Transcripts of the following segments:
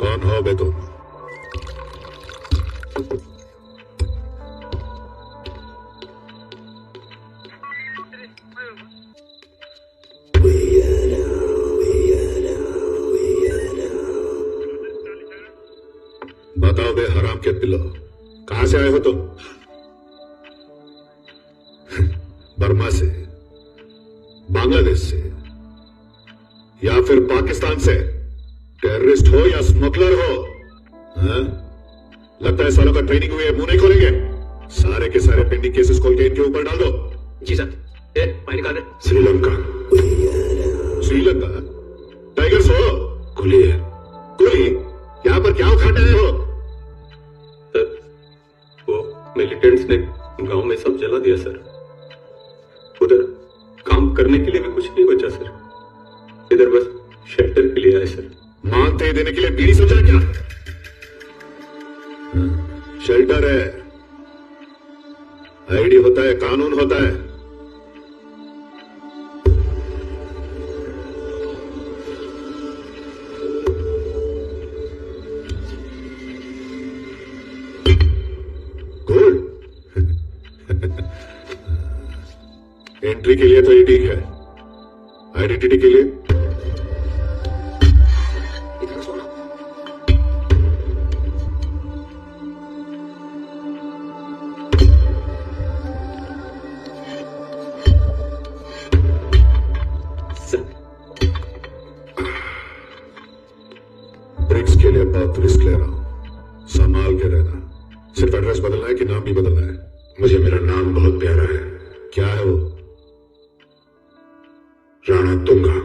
कौन हो बे तुम? बताओ बे हराम के पिल्लो, कहां से आए हो तुम? बर्मा से, बांग्लादेश से या फिर पाकिस्तान से? टेररिस्ट हो या स्मगलर हो? हाँ? लगता है सालों का ट्रेनिंग हुई है, मुंह नहीं खोलेंगे। सारे के सारे पेंडिंग केसेस खोल के इनके ऊपर डाल दो। जी सर। फाइल निकाल रहे। श्रीलंका। श्रीलंका? टाइगर्स हो? कुली है। कुली? यहां पर क्या उखाड़ रहे हो? सर, वो मिलिटेंट्स ने गांव में सब जला दिया सर। उधर काम करने के लिए भी कुछ नहीं बचा सर। इधर बस शेल्टर के लिए आए सर। मानते देने के लिए बीड़ी समझा क्या? शेल्टर है, आईडी होता है, कानून होता है। गुड। एंट्री के लिए तो ये ठीक है, आइडेंटिटी के लिए ब्रिक्स के लिए बहुत रिस्क ले रहा हूं, संभाल के रहना। सिर्फ एड्रेस बदलना है कि नाम भी बदलना है? मुझे मेरा नाम बहुत प्यारा है। क्या है वो? Rana Tunga.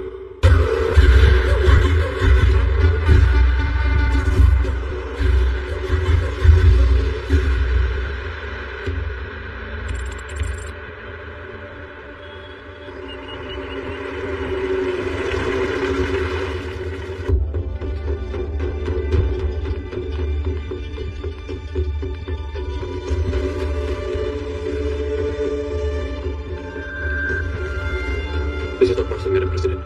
This is the person, Madam President.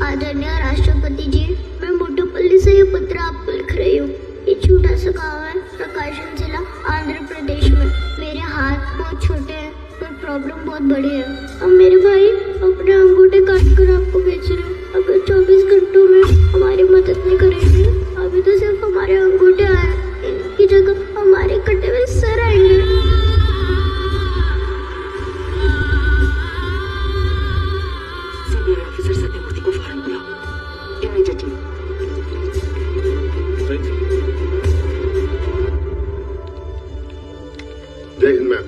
आदरणीय राष्ट्रपति जी, मैं मोटोपल्ली से ये पत्र आपको लिख रही हूँ। ये छोटा सा गाँव है, प्रकाशम जिला, आंध्र प्रदेश में। मेरे हाथ बहुत छोटे हैं पर प्रॉब्लम बहुत बड़ी है। अब मेरे भाई अपने अंगूठे काट कर आपको बेच रहे हैं। अगर 24 घंटों में हमारी मदद नहीं करेंगे, अभी तो सिर्फ हमारे अंगूठे आए, इनकी जगह हमारे कटे हुए सर आएंगे। सीबीआई ऑफिसर सत्यमूर्ति को फौरन बुलाओ, इमीडिएटली। जय हिंद मैम।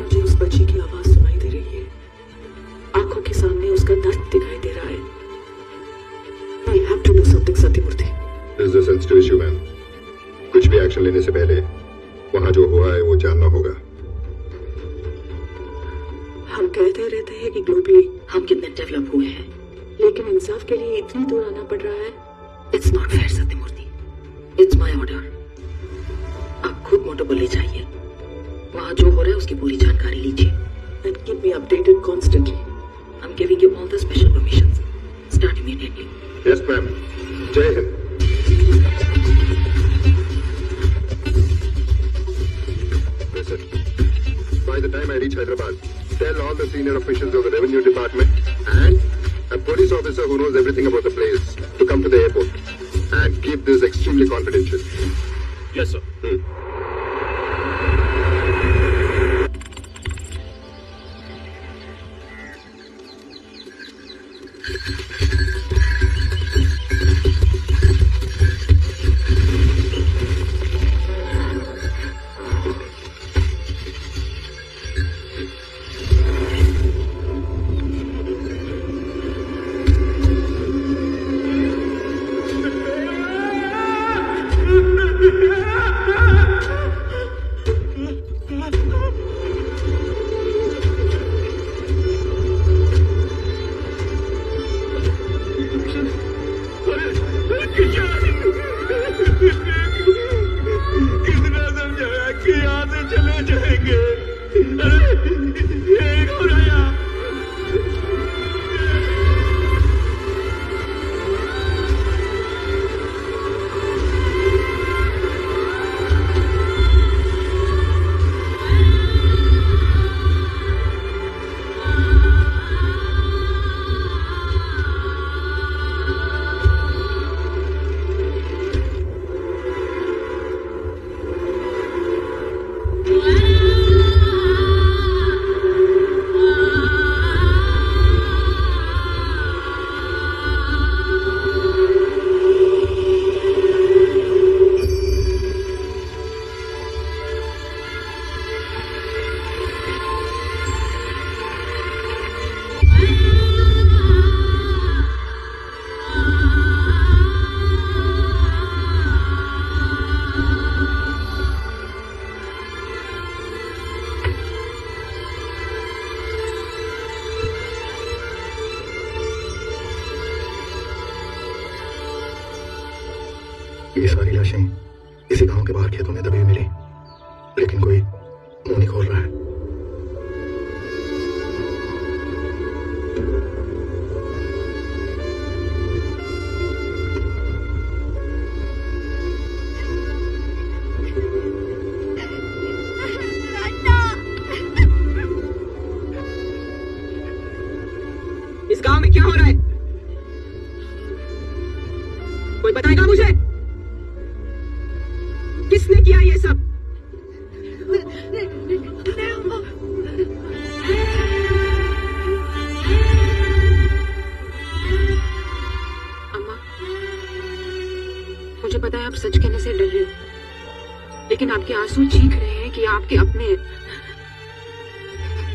मुझे उस बच्ची की आवाज सुनाई दे रही है, आंखों के सामने उसका दर्द दिखाई दे रहा है। We have to do something, Sathyamurthy. This is a sensitive issue, ma'am. कुछ भी एक्शन लेने से पहले वहां जो हुआ है वो जानना होगा। हम कहते रहते हैं कि ग्लोबली हम कितने डेवलप हुए हैं, लेकिन इंसाफ के लिए इतनी दूर आना पड़ रहा है। It's not fair Sathyamurthy, it's my order. आप खुद मोटोपल्ली जाइए, वहां जो हो रहा है उसकी पूरी जानकारी लीजिए and keep me updated constantly. I am giving you all the special permissions. Start immediately. Yes ma'am. जय Hind. Listen, by the time I reach Hyderabad, tell all the senior officials of the revenue department and a police officer who knows everything about the place to come to the airport and keep this extremely confidential. Yes, sir. ये सारी लाशें इसी गांव के बाहर खेतों में दबी हुई मिली, लेकिन कोई मुंह नहीं खोल रहा है। इस गांव में क्या हो रहा है? कोई बताएगा मुझे? किसने किया ये सब? अम्मा, मुझे पता है आप सच कहने से डर रहे हो, लेकिन आपके आंसू चीख रहे हैं कि आपके अपने हैं।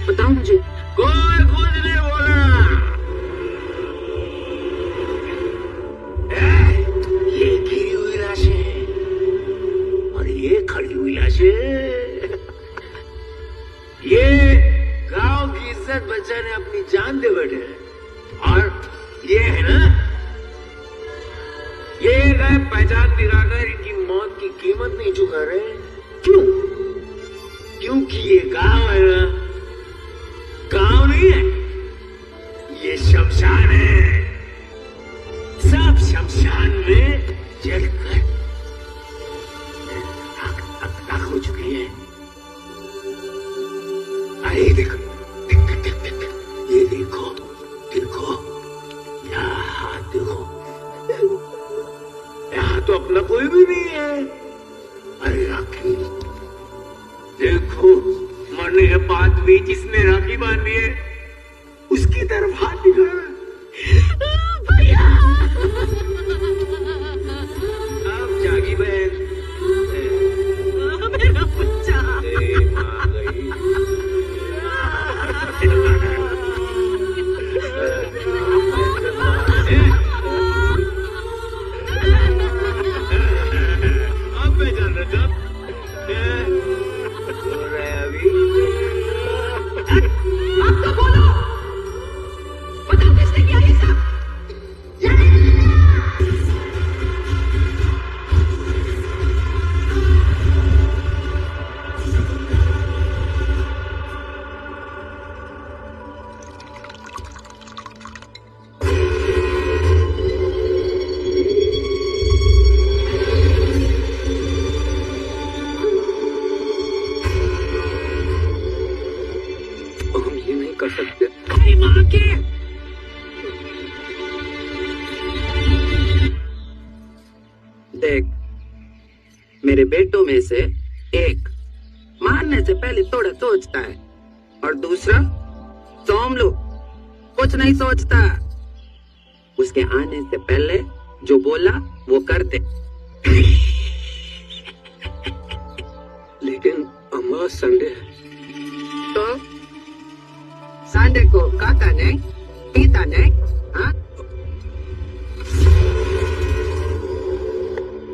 बताओ मुझे। कोई कुछ नहीं बोला। ये गिरी हुई लाशें और ये खड़ी हुई लाशें, ये गांव की इज्जत बचाने अपनी जान दे बैठे हैं। और ये है ना, ये गए पहचान दिखाकर इनकी मौत की कीमत नहीं चुका रहे। क्यों? क्योंकि ये गांव है ना, गांव नहीं है, ये शमशान है। सब शमशान में जलकर राख हो चुके हैं। अरे देखो, ये देखो, देखो, यहाँ देखो, यहाँ तो अपना कोई भी नहीं है। अरे राखी देखो, मरने के बाद भी जिसने राखी बांधी है उसकी तरफ हाथ दिखा रहा है। भैया, अब जागी बहन, मेरा बच्चा आ गई। अब मैं जान रहा था अभी। अब तो बोलो, बताओ किसने किया ये सब? हम ये नहीं कर सकते। अरे माँ के, देख, मेरे बेटों में से एक मारने से पहले थोड़ा सोचता है और दूसरा सोमलू कुछ नहीं सोचता। उसके आने से पहले जो बोला वो करते। लेकिन अम्मा संडे है। तो संडे को खाता नहीं, पीता नहीं, हाँ?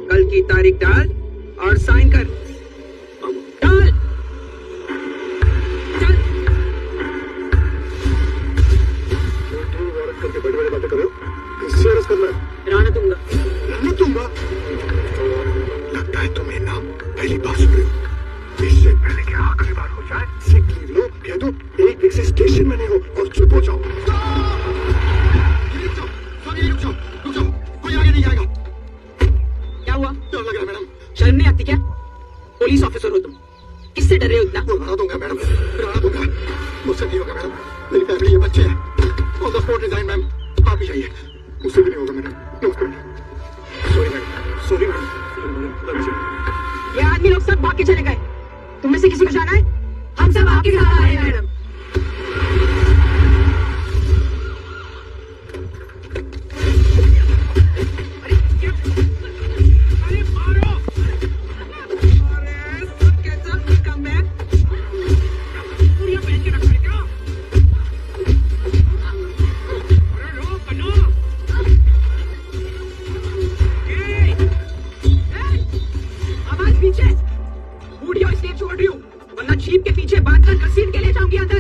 कल की तारीख डाल और साइन कर। डाल, चल। करके बड़ी बड़ी बातें कर रहे हो, किससे अरेस्ट करना है? रहने दूंगा। रहने दूंगा? लगता है तुम ये नाम पहली बार सुन रहे हो। इससे पहले कि आखिरी बार हो जाए, सिक लीव लो, कह दो एक वीक से स्टेशन में नहीं हो और चुप हो जाओ। रुक जाओ, कोई आगे नहीं आएगा। क्या हुआ? डर लग रहा है मैडम। शर्म नहीं आती क्या? पुलिस ऑफिसर हो तुम, किससे डर रहे हो इतना? वो रहना दूंगा मैडम, रहना दूंगा। मुझसे नहीं होगा मैडम, मेरी फैमिली, ये बच्चे हैं। On the spot resign ma'am, आप ही जाइए। मुझसे भी नहीं होगा madam. Sorry madam, sorry madam. ये आदमी लोग सब भाग के चले गए। तुम में से किसी को जाना है? हम सब आपके साथ आए हैं मैडम। अरे मारो, अरे सब कैसा कम है? पूरी पहन के रखा है क्या? अरे लो बनो। आवाज पीछे, बूढ़ी और इसलिए छोड़ रही हूँ, वरना जीप के पीछे बांधकर घसीट के ले जाऊंगी अंदर।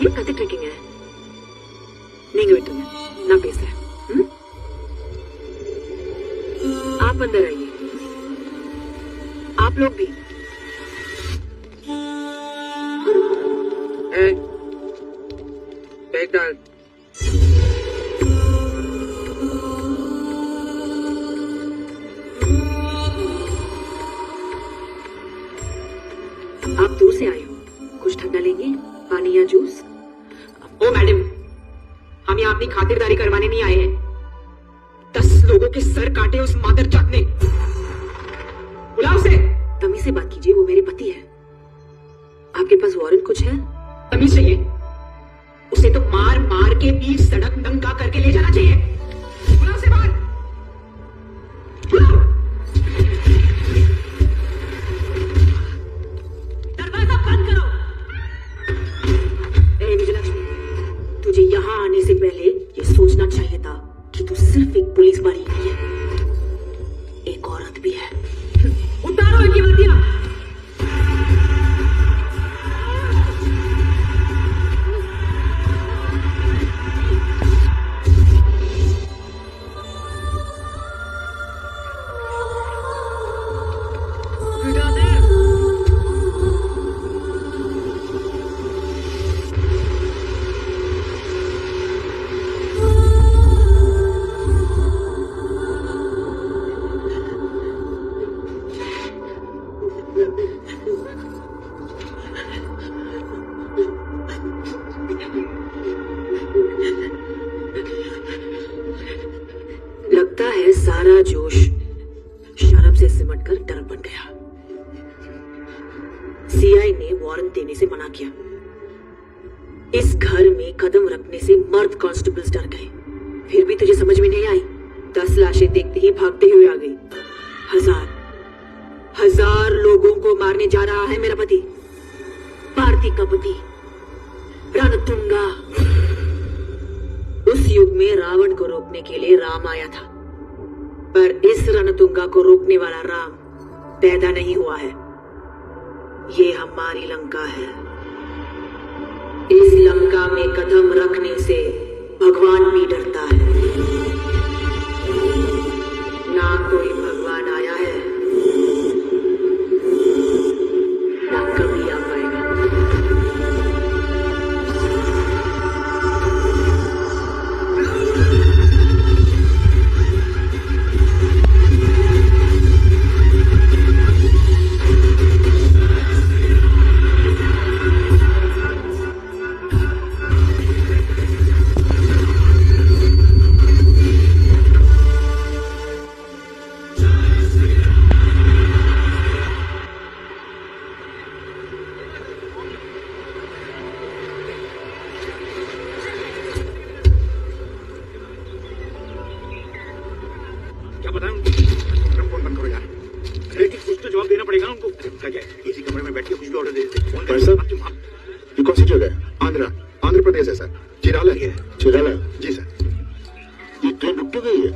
ये कते ट्रेकिंग है நீங்க விட்டுங்க நான் பேசுறேன் आप अंदर आइए आप लोग भी बैग डाल आप दूर से आए हो कुछ ठंडा लेंगे पानी या जूस ओ मैडम, हम यहाँ अपनी खातिरदारी करवाने नहीं आए हैं। 10 लोगों के सर काटे उस मादर जात ने। बुलाओ उसे। तमीज से बात कीजिए, वो मेरे पति है। आपके पास वारंट कुछ है? तमीज चाहिए। उसे तो मार मार के बीच सड़क नंगा करके ले जाना चाहिए। बुलाओ उसे बाहर। बुलाओ। दरवाजा बंद करो। विजयलक्ष्मी, तुझे यहाँ आने से पहले ये सोचना चाहिए था कि तू सिर्फ एक पुलिस वाली नहीं है, एक औरत भी है। उतारो इनकी वर्दियां। लगता है सारा जोश शर्म से सिमटकर डर बन गया। सीआई ने वारंट देने से मना किया। इस घर में कदम रखने से मर्द कांस्टेबल्स डर गए। फिर भी तुझे समझ में नहीं आई। 10 लाशें देखते ही भागते हुए आ गई। हजार लोगों को मारने जा रहा है मेरा पति, भारती का पति रणतुंगा। उस युग में रावण को रोकने के लिए राम आया था, पर इस रणतुंगा को रोकने वाला राम पैदा नहीं हुआ है। ये हमारी लंका है। इस लंका में कदम रखने से भगवान भी डरता है। ना कोई भगवान आया है, ना कभी आ पाएगा। क्या बताएं उनको? फोन बंद करो यार। लेकिन कुछ तो जवाब देना पड़ेगा उनको। क्या क्या इसी कमरे में बैठ के कुछ भी ऑर्डर दे देते। भाई साहब, ये कौन सी जगह है? आंध्र प्रदेश है सर। चिराला जी सर। ये ट्रेन रुक गई है?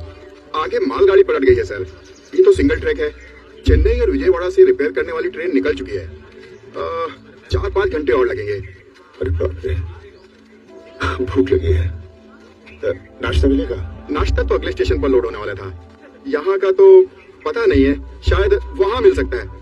आगे मालगाड़ी पलट गई है सर। ये तो सिंगल ट्रैक है। चेन्नई और विजयवाड़ा से रिपेयर करने वाली ट्रेन निकल चुकी है। 4-5 घंटे और लगेंगे। अरे बाप रे, भूख लगी है। नाश्ता मिलेगा? नाश्ता तो अगले स्टेशन पर लोड होने वाला था। यहाँ का तो पता नहीं है, शायद वहाँ मिल सकता है।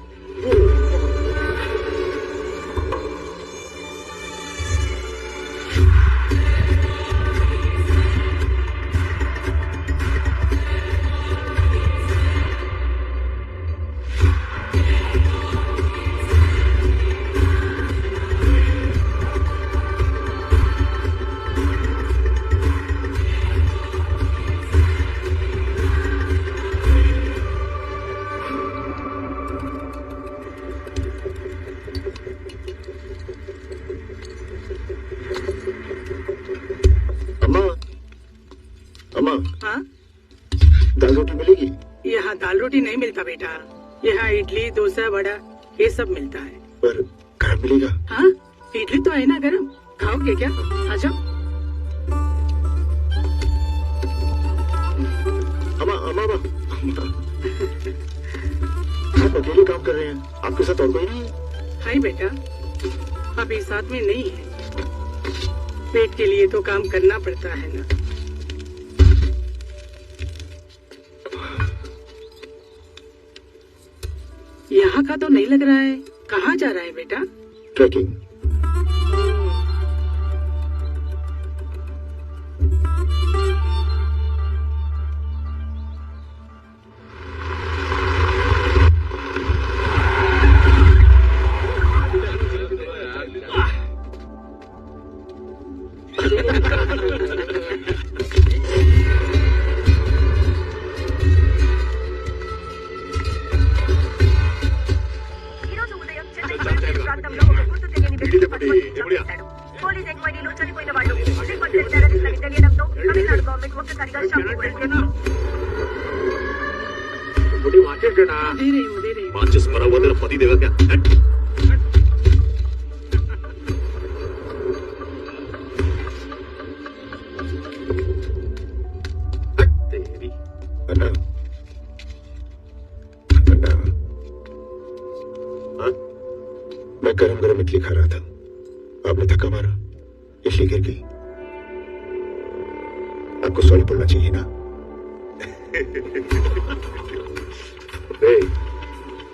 हाँ? दाल रोटी मिलेगी? यहाँ दाल रोटी नहीं मिलता बेटा। यहाँ इडली, डोसा, वड़ा ये सब मिलता है। पर गरम मिलेगा? हाँ, इडली तो है ना गरम। खाओगे क्या? आ जाओ। अम्मा आप अकेले काम कर रहे हैं, आपके साथ और कोई नहीं है? हाय बेटा, अभी साथ में नहीं है। पेट के लिए तो काम करना पड़ता है ना। यहाँ का तो नहीं लग रहा है। कहाँ जा रहा है बेटा? ट्रैकिंग। పోలీస్ ఎంక్వైరీలో చనిపోయిన వాళ్ళు రిపోర్ట్ చేశారని తెలియడంతో తమిళనాడు గవర్నమెంట్ ఒక్కసారిగా షాక్ గురైంది. बड़ी मार्केट है ना, दे रही हूँ, दे रही हूँ। माचिस मरा हुआ तेरा पति देगा क्या? हट! तेरी अन्ना, अन्ना, हाँ? मैं गरम गरम इडली खा रहा था, आपने धक्का मारा, इडली गिर गई। आपको सॉरी बोलना चाहिए ना।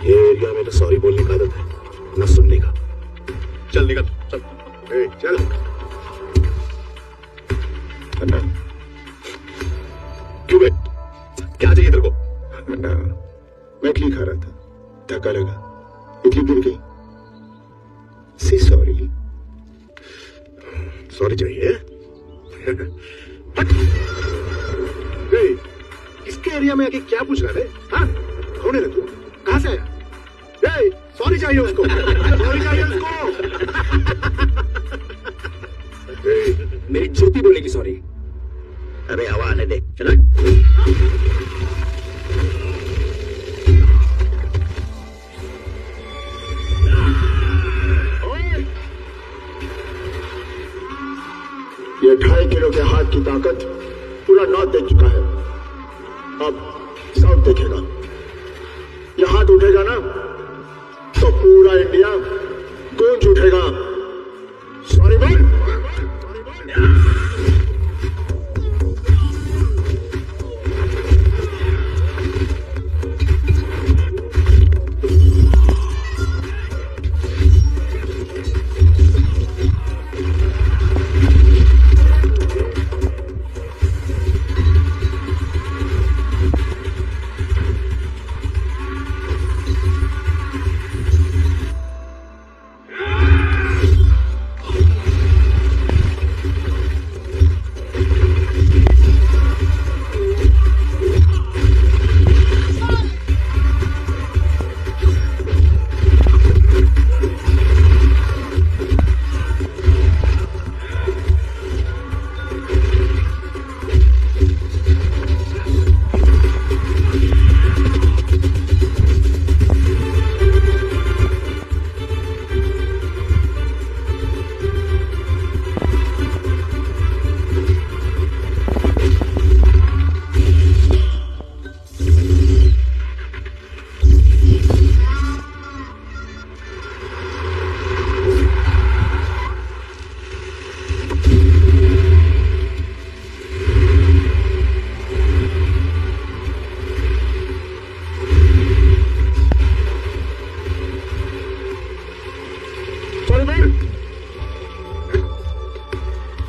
ये एरिया में तो सॉरी बोलने का आदत है, न सुनने का। चल निकल, चल। चल। अन्ना, क्यों बे? क्या चाहिए तेरे को? अन्ना, मैं इडली खा रहा था, धक्का लगा, इडली गिर गई। सी सॉरी। सॉरी चाहिए? इसके एरिया में आके क्या पूछ रहा है? हाँ? कौन है रे तू? कहाँ से आया? सॉरी चाहिए उसको, सॉरी चाहिए उसको। मेरी जूती बोलेगी सॉरी। अबे हवा आने दे, चला। ये 2.5 किलो के हाथ की ताकत पूरा नॉर्थ देख चुका है, अब साउथ देखेगा। ये हाथ उठेगा ना तो पूरा इंडिया गूंज उठेगा। सॉरी बोल।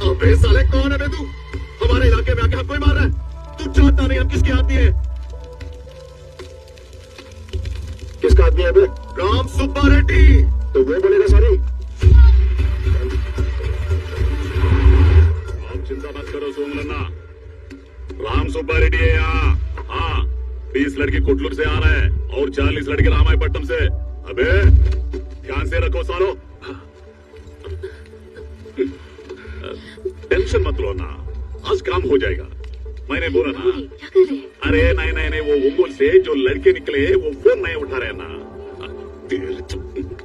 अबे साले कौन है बे तू? हमारे इलाके में आके हमको ही मार रहा है। तू जानता नहीं हम किसके आदमी है? किसका आदमी है बे? राम सुब्बा रेड्डी। तो वो बोलेगा सॉरी। आप चिंता मत करो सोमलन्ना, राम सुब्बा रेड्डी है यहाँ। हाँ, 20 लड़की कुटलुक से आ रहा है और 40 लड़के रामायपट्टनम से। अबे ध्यान से रखो सालो। टेंशन मत लो ना, आज काम हो जाएगा। मैंने बोला ना। क्या कर रहे हैं? अरे नहीं नहीं नहीं, वो ओंगोल से जो लड़के निकले वो फोन नहीं उठा रहे ना।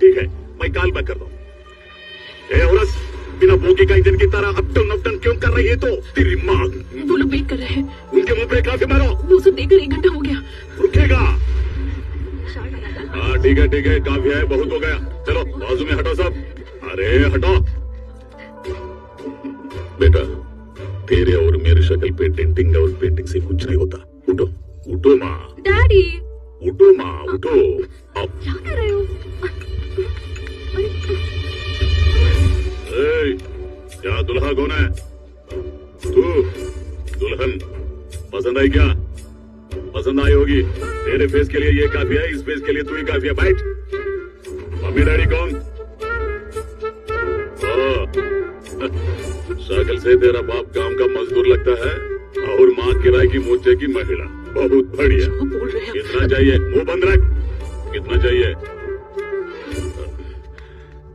ठीक है, मैं कॉल बैक कर दूं। ए औरत, बिना बोगी का इंजन की तरह अपटन अपटन क्यों कर रही है? तो तेरी माँ। वो लोग वेट कर रहे हैं। उनके मुंह पे काफी मारो। वो सब देकर 1 घंटा हो गया। रुकेगा? हाँ ठीक है, काफी है, बहुत हो गया। चलो बाजू में हटो सब। अरे हटो। तेरे और मेरी शक्ल पे डेंटिंग और पेंटिंग से कुछ नहीं होता। उठो उठो माँ, डैडी उठो माँ, उठो। अब क्या कर रहे हो? ए, क्या दुल्हा कौन है? तू दुल्हन पसंद आई क्या? पसंद आई होगी। तेरे फेस के लिए ये काफी है, इस फेस के लिए तू ही काफी है। बैठ। मम्मी डैडी कौन? शक्ल से तेरा बाप गांव का मजदूर लगता है और माँ किराए की मोर्चे की महिला। बहुत बढ़िया। बोल रहे हैं कितना चाहिए? मुंह बंद रख। कितना चाहिए?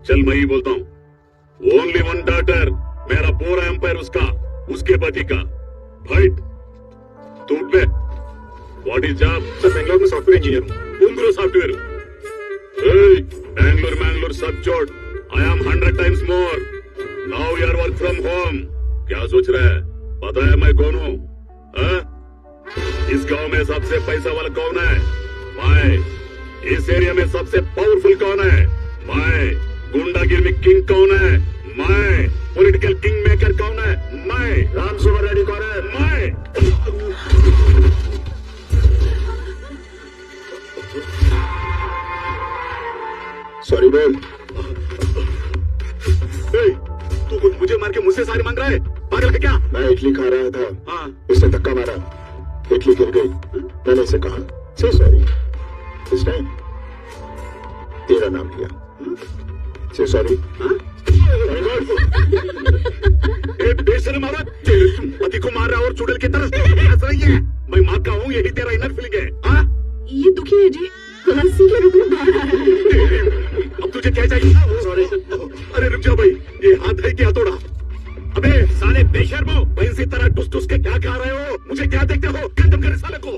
चल मैं ही बोलता हूँ। ओनली वन डॉटर, मेरा पूरा एम्पायर उसका, उसके पति का। फाइट। तू उठ ले। What is job? Sir Bangalore में सॉफ्टवेयर इंजीनियर हूँ। पूंगरो सॉफ्टवेयर। बैंगलोर सब छोड़। I am 100 times more. Now you are work from home. क्या सोच रहा है? पता है मैं कौन हूँ? इस गांव में सबसे पैसा वाला कौन है? मैं। इस एरिया में सबसे पावरफुल कौन है? मैं। गुंडागिरी में किंग कौन है? मैं। पॉलिटिकल किंग मेकर कौन है? मैं। राम सुवर रेड्डी कौन है? मैं। सॉरी बोल। तू कुछ मुझे मार के मुझसे सारी मांग रहा है? पागल है क्या? मैं इडली खा रहा था, हाँ। इसने धक्का मारा, इडली गिर गई। मैंने इसे कहा से सॉरी। इस टाइम तेरा नाम लिया। से सॉरी। बेशर्म औरत, पति को मार रहा और चुड़ैल की तरह हंस रही है। मैं माँ का हूँ, यही तेरा इनर फीलिंग है। हाँ? ये दुखी है जी, हंसी के रूप में बाहर आ रहा है। अब तुझे क्या चाहिए? सॉरी। अरे रुक जाओ भाई, ये हाथ है क्या तोड़ा? अबे साले बेशर्मो, भैंसी तरह टुस टुस के क्या खा रहे हो? मुझे क्या देखते हो? खत्म करे साले को।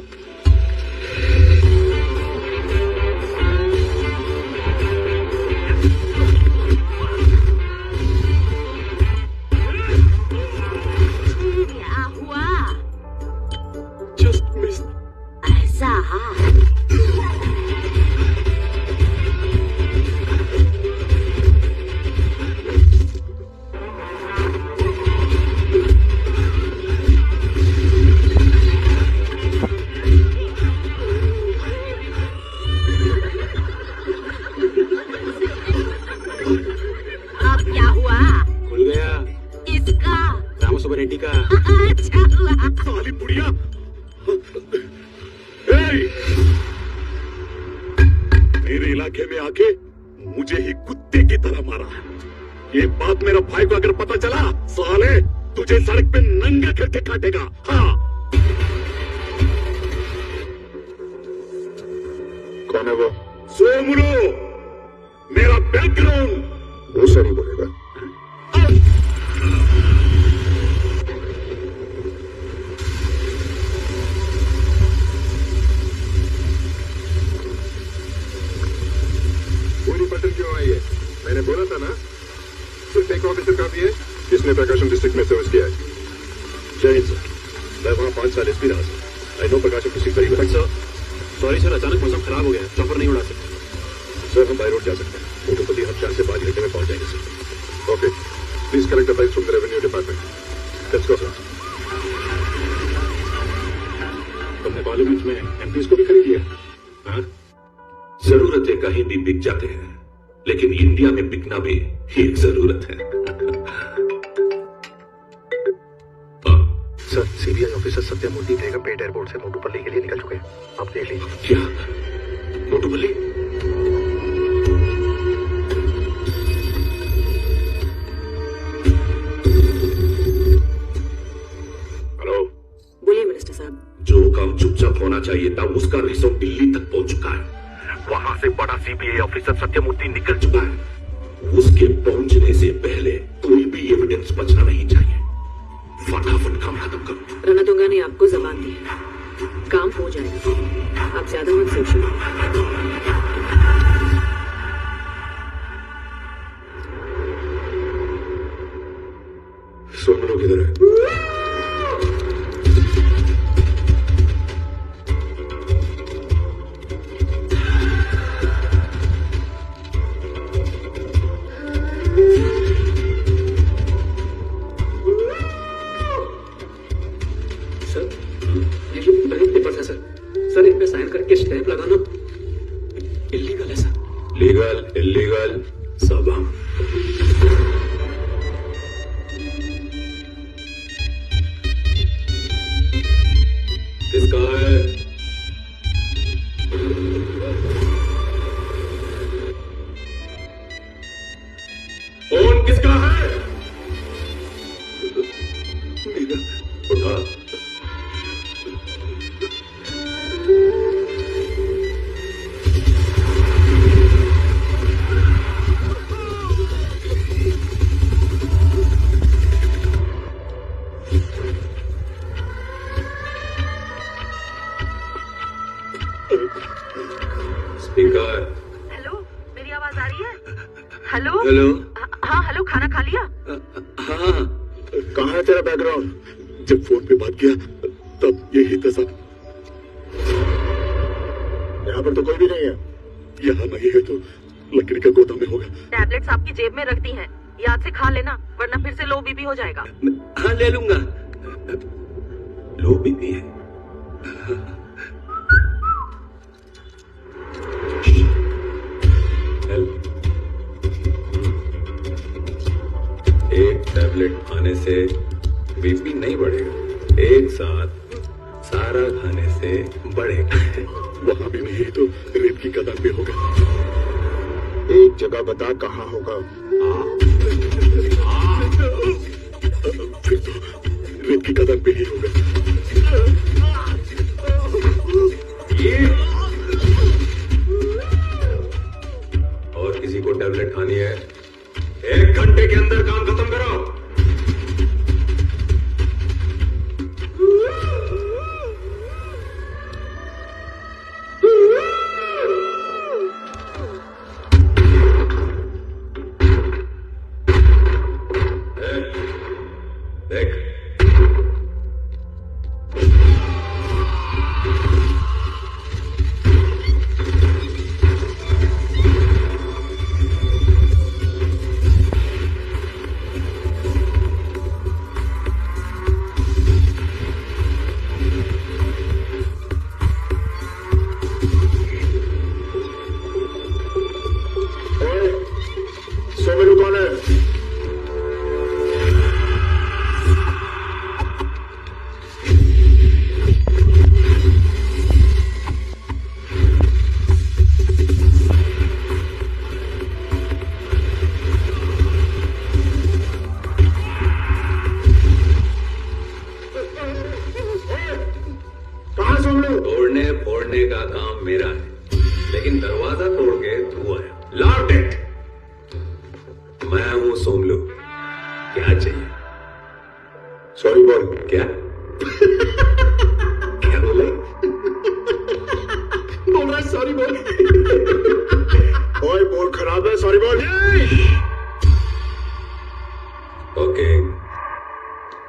क्या हुआ? Just miss. ऐसा अब क्या हुआ? खुल गया। इसका राम सुवर रेड्डी का। अच्छा हुआ। साली बुढ़िया। मेरे इलाके में आके मुझे ही कुत्ते की तरह मारा। ये बात मेरा भाई को अगर पता चला, साले तुझे सड़क पे नंगा करके काटेगा। हाँ। कौन है वो? सोमरू, मेरा बैकग्राउंड। वो सॉरी बोलेगा। पूरी बटन क्यों आई है? मैंने बोला था ना, सिर्फ एक ऑफिसर काफी है। किसने प्रकाशम डिस्ट्रिक्ट में सर्विस किया है? जय हिंद सर। मैं वहाँ 5 साल एसपी रहा sir. I know Prakasam district very well. Sir sorry sir, अचानक मौसम खराब हो गया, चॉपर नहीं उड़ा सकते। सर हम बाय रोड जा सकते हैं। मोटोपल्ली हम 4 से 5 घंटे में पहुंच जाएंगे sir. Okay, please collect the files from the revenue department. Let's go sir. तुमने पार्लियामेंट में एमपीज को भी खरीद लिया? हाँ? जरूरतें कहीं भी बिक जाते हैं, लेकिन इंडिया में बिकना भी एक जरूरत है। Sir CBI officer Sathyamurthy Begumpet airport से मोटूपल्ली के लिए निकल चुके हैं, आप देख लीजिए। क्या? मोटूपल्ली? हेलो। बोलिए मिनिस्टर साहब। जो काम चुपचाप होना चाहिए था, उसका रिजल्ट दिल्ली तक पहुंच चुका है। वहां से बड़ा सीबीआई ऑफिसर सत्यमूर्ति निकल चुका है। उसके पहुंचने से पहले कोई भी एविडेंस बचना नहीं चाहिए। फटाफट काम खत्म करो। रणतुंगा ने आपको जबान दी है, काम हो जाएगा, आप ज्यादा मत सोचिए। सोमरू किधर है? हाँ, कहाँ है तेरा बैकग्राउंड? जब फोन पे बात किया तब यही था साहब। यहाँ पर तो कोई भी नहीं है। यहाँ नहीं है तो लकड़ी का गोदाम में होगा। टैबलेट्स आपकी जेब में रख दी हैं, याद से खा लेना वरना फिर से लो बीपी हो जाएगा। हाँ ले लूंगा। लो बीपी है। एक टैबलेट खाने से बीपी नहीं बढ़ेगा, एक साथ सारा खाने से बढ़ेगा। वहां भी नहीं है तो रेत की कदम पे होगा। एक जगह बता कहाँ होगा। फिर तो रेत की कदम पे ही होगा। और किसी को टैबलेट खानी है, 1 घंटे के अंदर काम खत्म करो। देख, सोमेलू कौन है? कहाँ सोमेलू? तोड़ने फोड़ने का काम मेरा है, लेकिन दरवाजा तोड़ के तू आया। Lock it. मैं हूं सोमलू, क्या चाहिए? सॉरी बोल। क्या क्या बोले? बोल रहा है सॉरी बोल। ओए बोल खराब है, सॉरी बोल। ओके,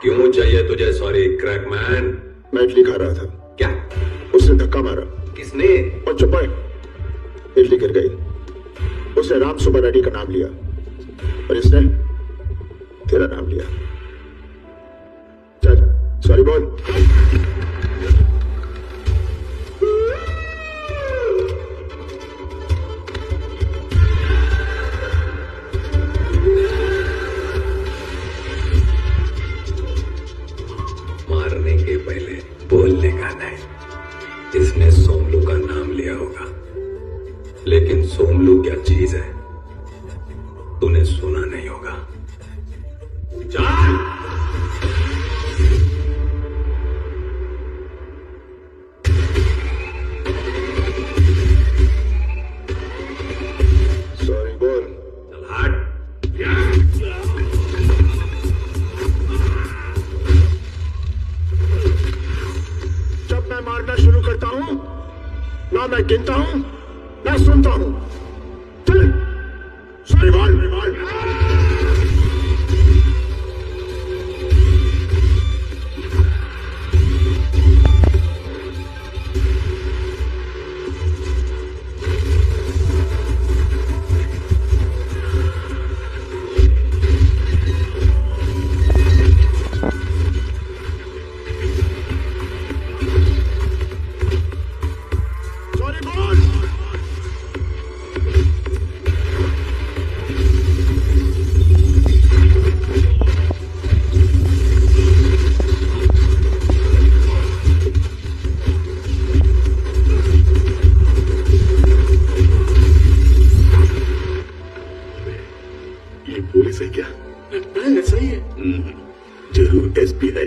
क्यों चाहिए तुझे सॉरी क्रैकमैन? मैं इडली खा रहा था, क्या? उसने धक्का मारा। किसने? और चुप है, इडली गिर गई। उसने राम सुब्बा रेड्डी का नाम लिया और इसने तेरा नाम लिया। चल सॉरी बोल। मारने के पहले बोलने का नहीं। इसने सोमलू का नाम लिया होगा, लेकिन सोमलू क्या चीज है तूने सुना नहीं होगा। चल! सॉरी बोल। चल हट। जब मैं मारना शुरू करता हूं ना मैं गिनता हूं ना सुनता हूं। चल सॉरी बोल। सॉरी बोल। ये पुलिस है क्या? सही है। जरूर एसपी है।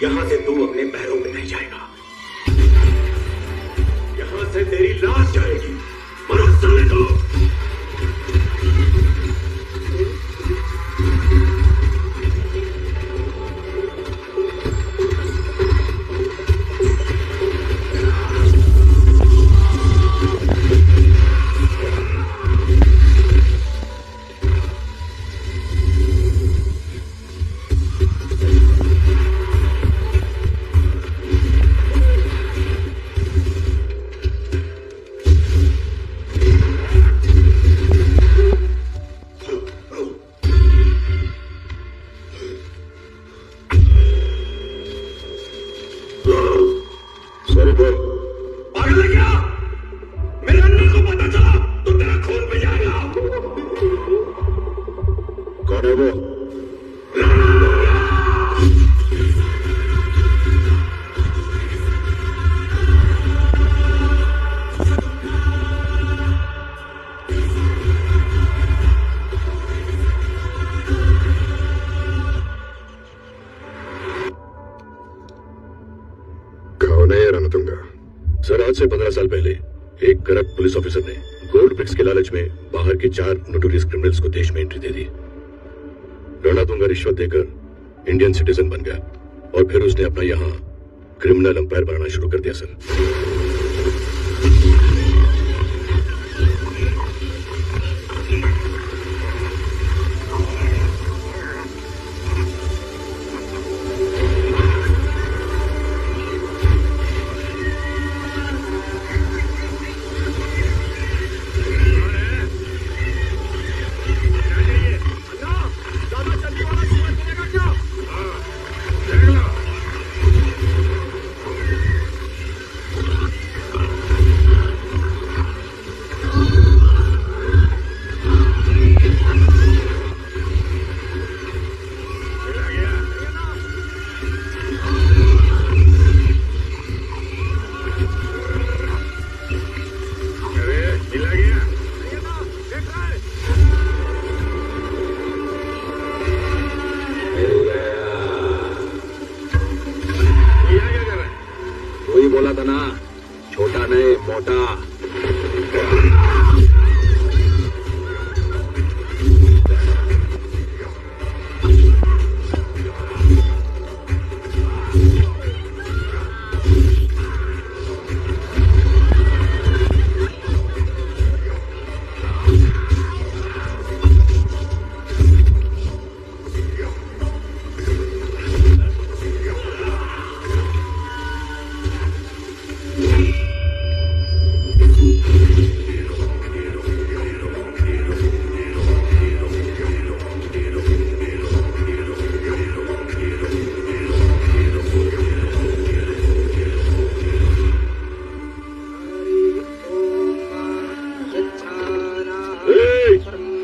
यहां से तू अपने पैरों पे नहीं जाएगा, यहां से तेरी लाश जाएगी। मरो साले को। सर, आज से 15 साल पहले एक करप्ट पुलिस ऑफिसर ने गोल्ड ब्रिक्स के लालच में बाहर के 4 नोटोरियस क्रिमिनल्स को देश में एंट्री दे दी। रणतुंगा रिश्वत देकर इंडियन सिटीजन बन गया और फिर उसने अपना यहाँ क्रिमिनल अंपायर बनाना शुरू कर दिया। सर, बोला था ना, छोटा नहीं मोटा।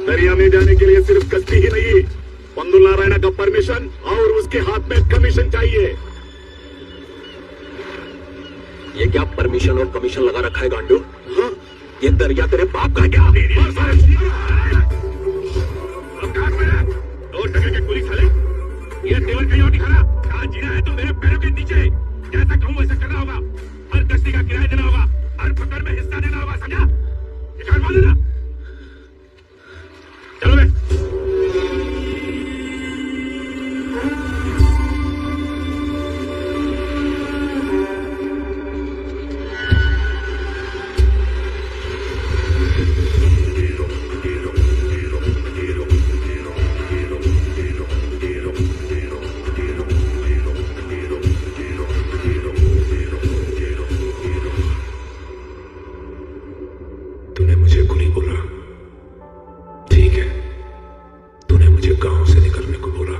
दरिया में जाने के लिए सिर्फ कश्ती ही नहीं, पंदुल नारायण का परमिशन और उसके हाथ में कमीशन चाहिए। ये क्या परमिशन और कमीशन लगा रखा है गांडू? हाँ? ये दरिया तेरे बाप का क्या? पुलिस वाले ये तेवर कहीं और नहीं खड़ा। कहाँ जीना है तो मेरे पैरों के नीचे, जैसा कहूँ वैसा करना होगा। हर कश्ती का किराया देना होगा, हर पकड़ में हिस्सा देना होगा, समझा? ये काट मार देना। चलो बे। तूने मुझे कुली बोला, ठीक है। तूने मुझे गांव से निकलने को बोला,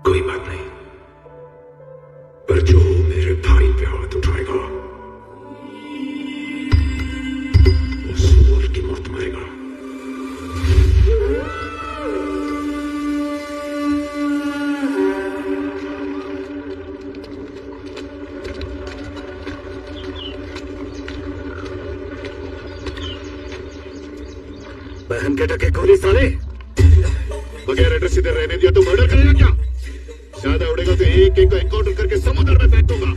कोई बात नहीं। पर जो मेरे भाई पे हाथ उठाएगा वो सूअर की मौत मरेगा। बहन के टके गोली साले, बगैर एड्रेस इधर रहने दिया तो मर्डर करेगा क्या? ज्यादा उड़ेगा एक एक को एनकाउंटर करके समुद्र में फेंक दूंगा।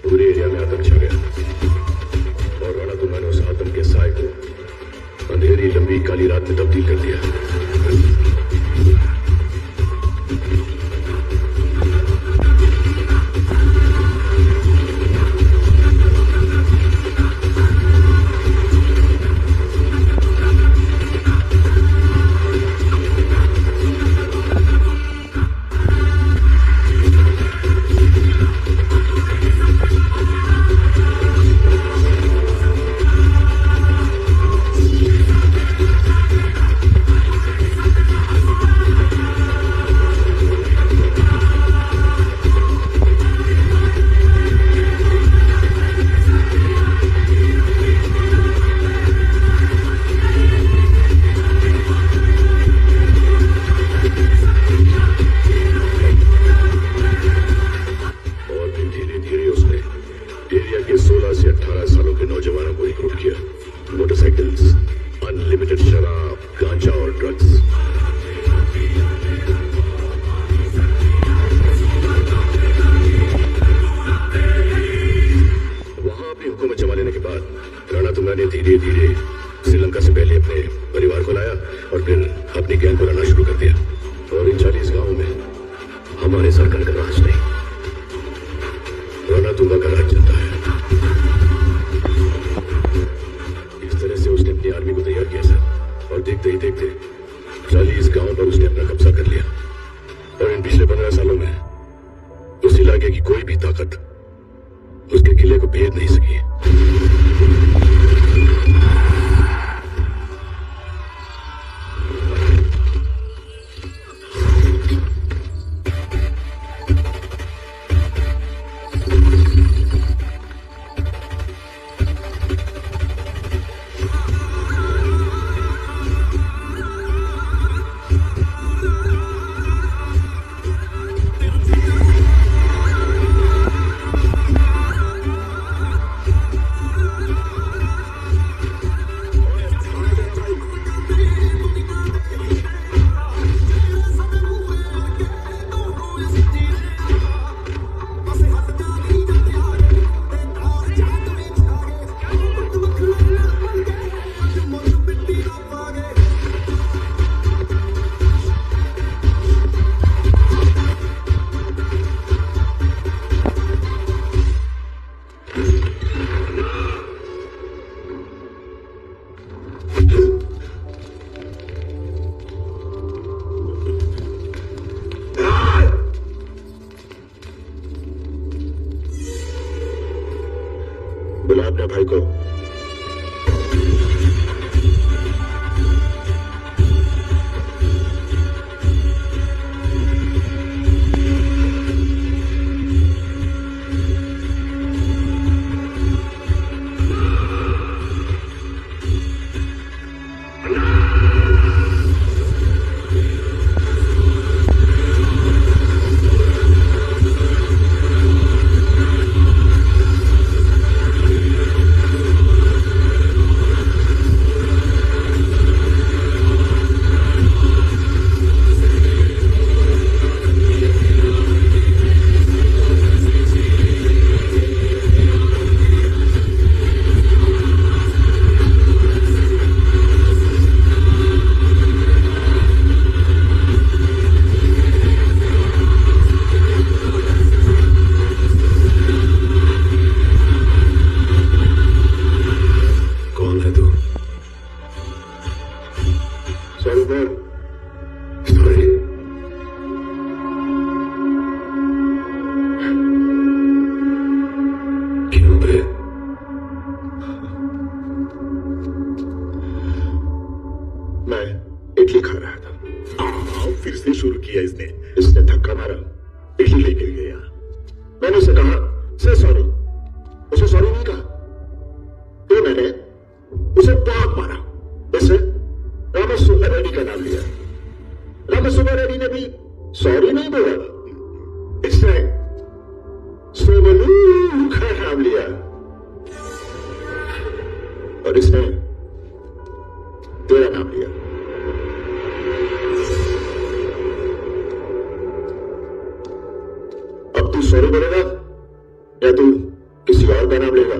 पूरे एरिया में आतंक छा गया और रणतुंगा ने उस आतंक के साए को अंधेरी लंबी काली रात में तब्दील कर दिया। धीरे धीरे श्रीलंका से पहले अपने परिवार को लाया और फिर अपनी गैंग को लाना शुरू कर दिया। और इन 40 गांवों में हमारे सरकार का राज नहीं, रणतुंगा का राज चलता है। इस तरह से उसने अपनी आर्मी को तैयार किया सर, और देखते ही देखते 40 गांवों पर उसने अपना कब्जा कर लिया। और इन पिछले 15 सालों में उस इलाके की कोई भी ताकत उसके किले को भेद नहीं सकी। बुला अपने भाई को। इसने धक्का मारा, इडली लेके गया। मैंने उसे कहा से सॉरी, उसे सॉरी नहीं कहा, तो मैंने उसे बहुत मारा। वैसे रामसुब्बा रेड्डी का नाम लिया, रामसुब्बा रेड्डी ने भी सॉरी नहीं बोला। इसने तू सॉरी बोलेगा या तू किसी और का नाम लेगा?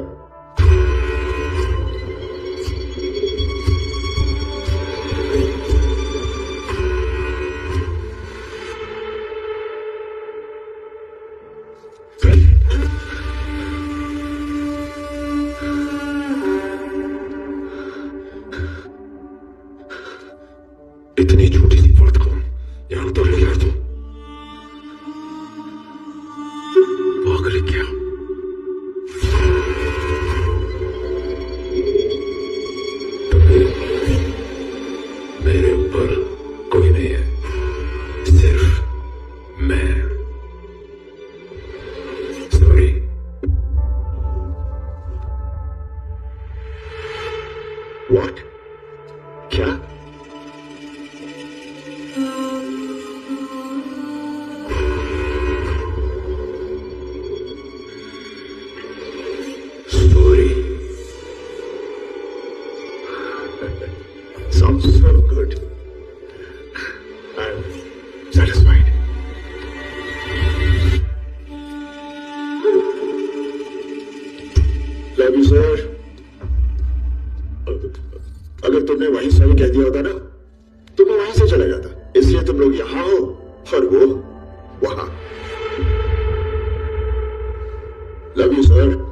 इतनी छोटी सी बात को यहां तो ले यार तू पागल है क्या? मेरे ऊपर कोई नहीं है, सिर्फ मैं। सॉरी। व्हाट? क्या? Sorry. Sounds so good. I'm satisfied. Love you, sir. अगर तुमने वहीं सॉरी कह दिया होता ना तो मैं वहीं से चला जाता। इसलिए तुम लोग यहां हो और वो वहां। Love you sir.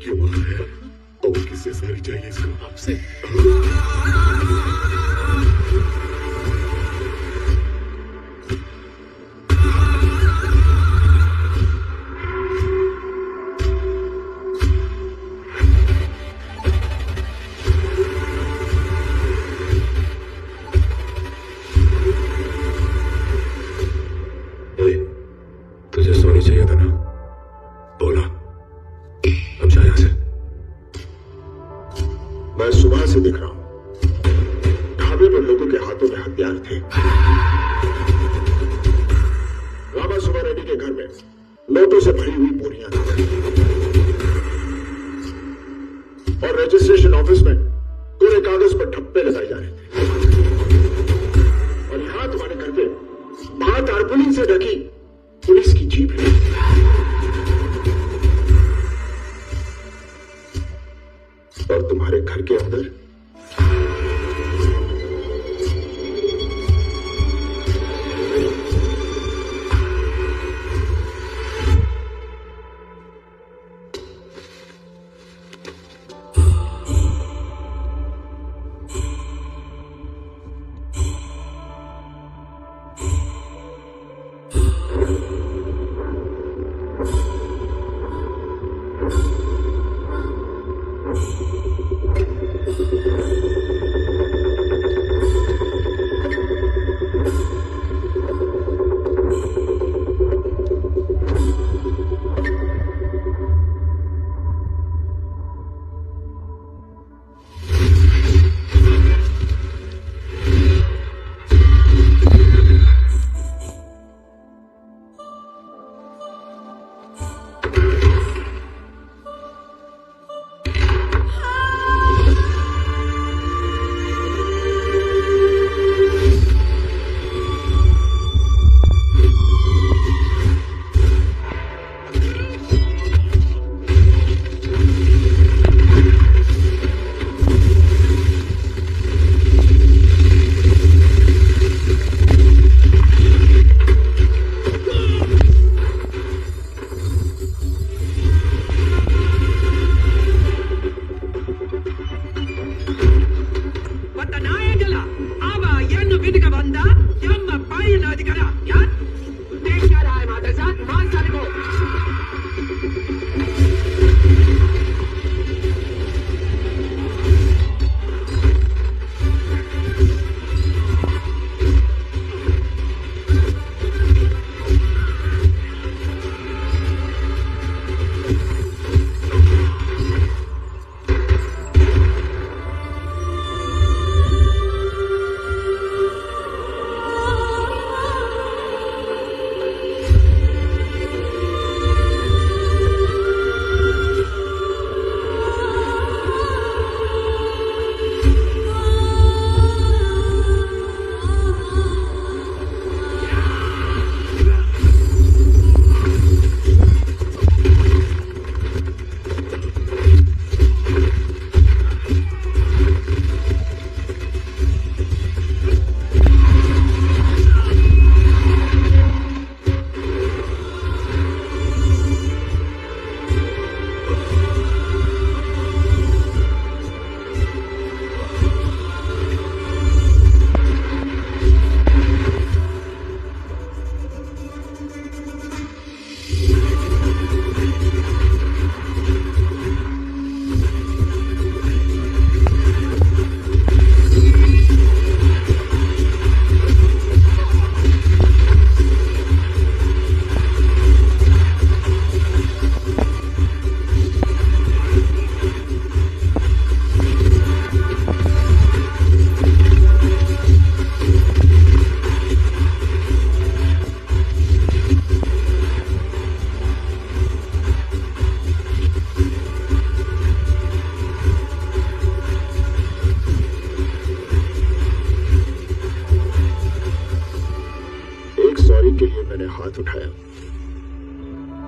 क्यों आया? और किससे सॉरी चाहिए इसको? आपसे। तुझे सॉरी चाहिए था ना? बोला। अब जा यहां से। मैं सुबह से देख रहा हूं ढाबे पर लोगों के हाथों में हथियार थे। रामा सुबह रेड्डी के घर में नोटों से भरी हुई बोरियां थी और रजिस्ट्रेशन ऑफिस में पूरे कागज पर ठप्पे लगाए जा रहे थे। और यहां तुम्हारे घर पे बाहर तारपुलिन से ढकी पुलिस की जीप है। और तुम्हारे घर के अंदर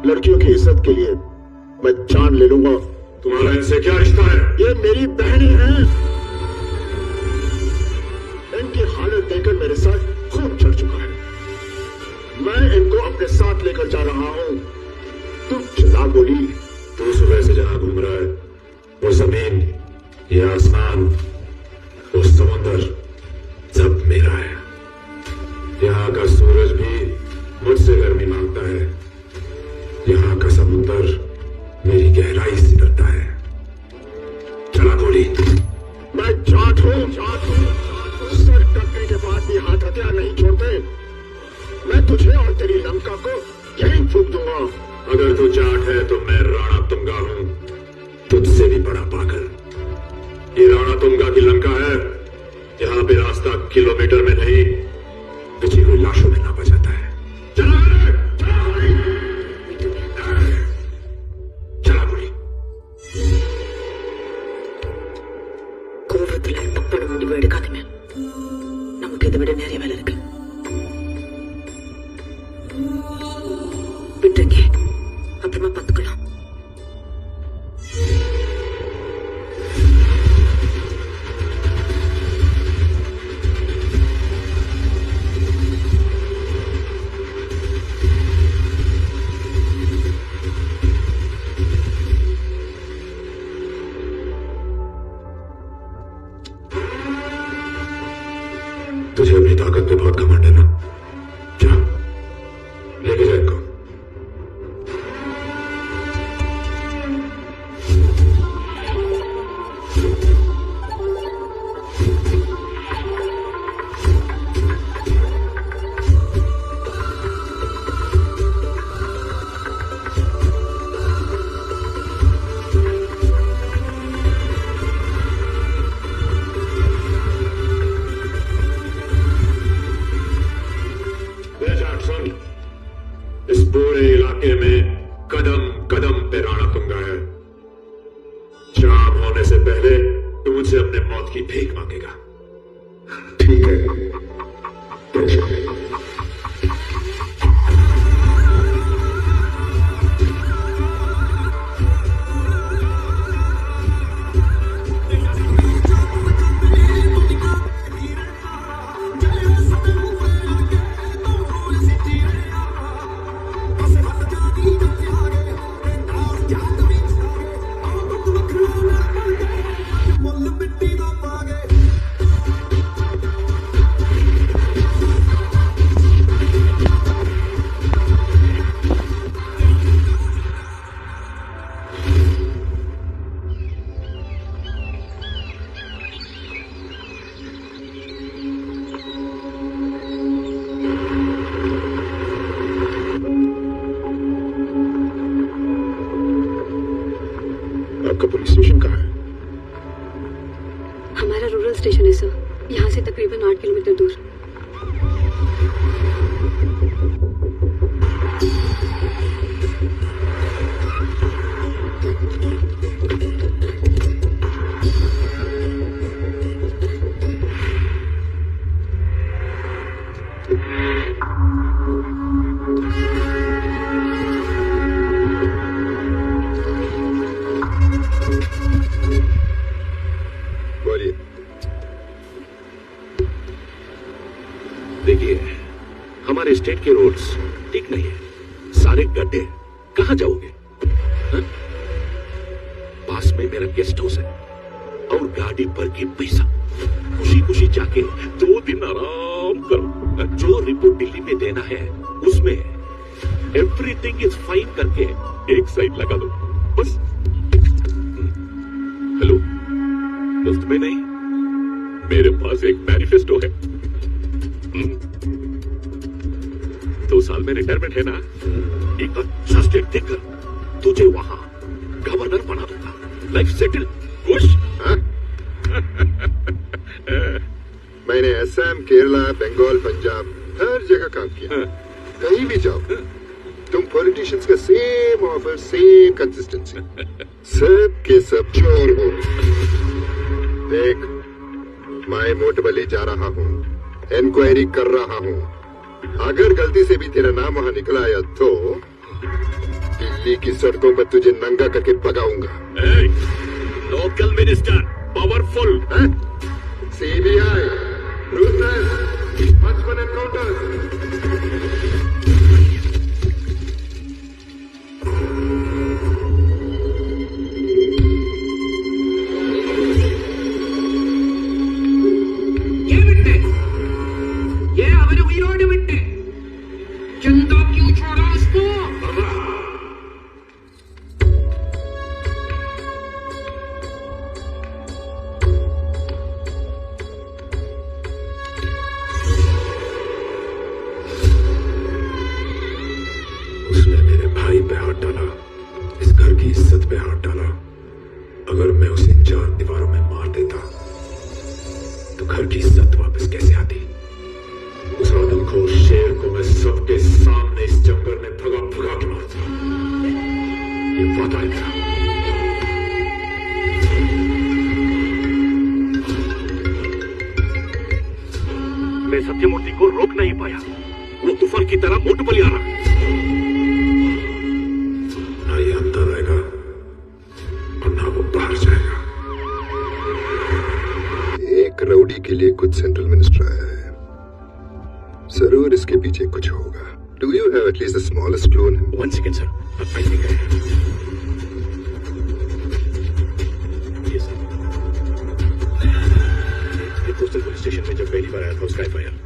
लड़कियों की इज्जत के लिए मैं जान ले लूंगा। तुम्हारा इनसे क्या रिश्ता है? ये मेरी बहनें हैं। इनकी हालत देखकर मेरे साथ खून चढ़ चुका है। मैं इनको अपने साथ लेकर जा रहा हूं। तुम चला गोली। तू सुबह से जहां घूम रहा है, वो जमीन, ये आसमान, वो समुंदर सब मेरा है। यहाँ का सूरज भी मुझसे गर्मी मांगता है। यहाँ का समुंदर मेरी गहराई से डरता है। चला गोली। मैं जाट हूं, सर कटने के बाद भी हाथ हथियार नहीं छोड़ते। मैं तुझे और तेरी लंका को यहीं फूंक दूंगा। अगर तू जाट है तो मैं राणा तुंगा हूं, तुझसे भी बड़ा पागल। ये राणा तुंगा की लंका है। यहाँ पे रास्ता किलोमीटर में नहीं, पिछली हुई लाशों में नापा जाता है। चला गोली। चला गोली। കോപത്തിലെ പപ്പടം മുടി എടുക്കാതെ നമുക്കിതിവിടെ നേരെ വലർക്ക് விட்டுருங்க, அப்புறமா பார்த்துக்கலாம். तुझे अपनी ताकत पे बहुत घमंड है ना? जा, लेके जा इनको। इस पूरे इलाके में कदम कदम पे राणा तुंगा है। शाम होने से पहले तू मुझसे अपने मौत की भीख मांगेगा। ठीक है। आपका पुलिस स्टेशन कहाँ है? हमारा रूरल स्टेशन है सर, यहाँ से तकरीबन 8 किलोमीटर दूर। बोलिए। देखिए, हमारे स्टेट के रोड्स ठीक नहीं है, सारे गड्ढे। कहाँ जाओगे? हा? पास में मेरा गेस्ट हाउस है और गाड़ी पर की पैसा। खुशी खुशी जाके 2 दिन आराम करो। जो रिपोर्ट दिल्ली में देना है उसमें एवरीथिंग इज फाइन करके एक साइड लगा दो बस। हेलो, मुफ्त में नहीं, मेरे पास एक मैनिफेस्टो है। 2 साल में रिटायरमेंट है ना, एक अच्छा स्टेट देकर तुझे वहां गवर्नर बना दूंगा। लाइफ सेटल, खुश? मैंने असम, केरला, बंगाल, पंजाब हर जगह काम किया। कहीं भी जाओ तुम पॉलिटिशियंस का सेम ऑफर, सेम कंसिस्टेंसी, सब के सब चोर हो। देख, मैं मोटबली जा रहा हूँ, इंक्वायरी कर रहा हूँ। अगर गलती से भी तेरा नाम वहां निकल आया तो दिल्ली की सड़कों पर तुझे नंगा करके भगाऊंगा। Local minister powerful CBI ruthless 55 encounters. ये विट्टे, ये അവരെ ഉയിരോട് വിട്ടെ. चिंता क्यों छोड़ा उसको? उसने मेरे भाई पे हाथ डाला, इस घर की इज्जत पे हाथ डाला। अगर मैं उसे 4 दीवारों में मार देता तो घर की इज्जत वापस कैसे आती? उस आदमखोर शेर को मैं सबके सामने इस जंगल में भगा भगा के मारता। ये वादा है मेरा। मैं सत्यमूर्ति को रोक नहीं पाया, वो तूफान की तरह मोटपली आ रहा। ना ये अंदर आएगा और ना वो बाहर जाएगा। एक राउडी के लिए कुछ सेंट्रल मिनिस्टर आया है, जरूर इसके पीछे कुछ होगा। Do you have at least the smallest clue on him? 1 second sir, I think coastal police station में जब पहली बार आया था उसका एफआईआर।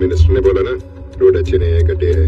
मिनिस्टर ने बोला ना, रोड अच्छे नहीं है, गड्ढे है।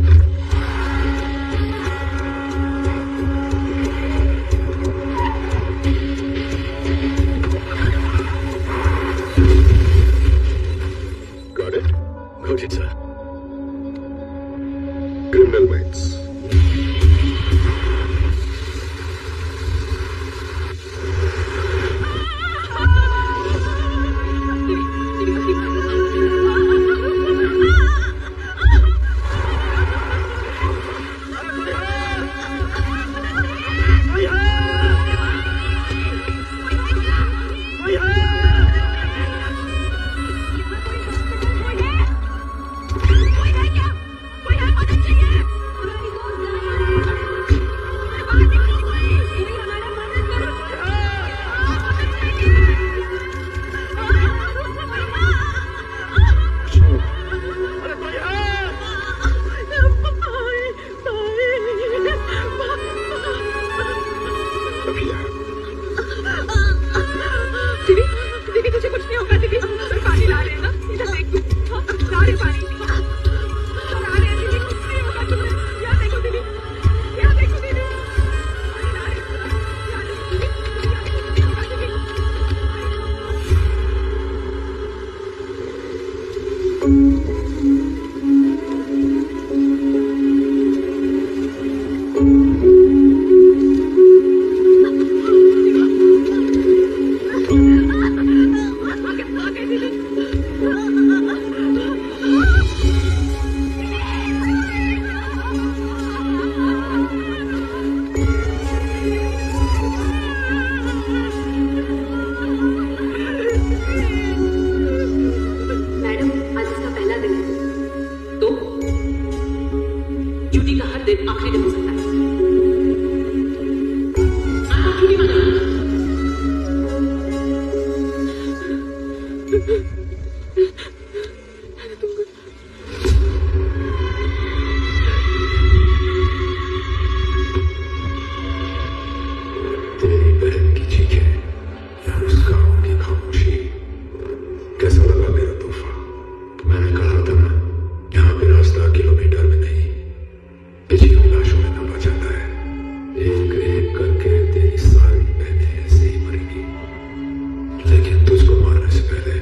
लेकिन तुझको मारने से पहले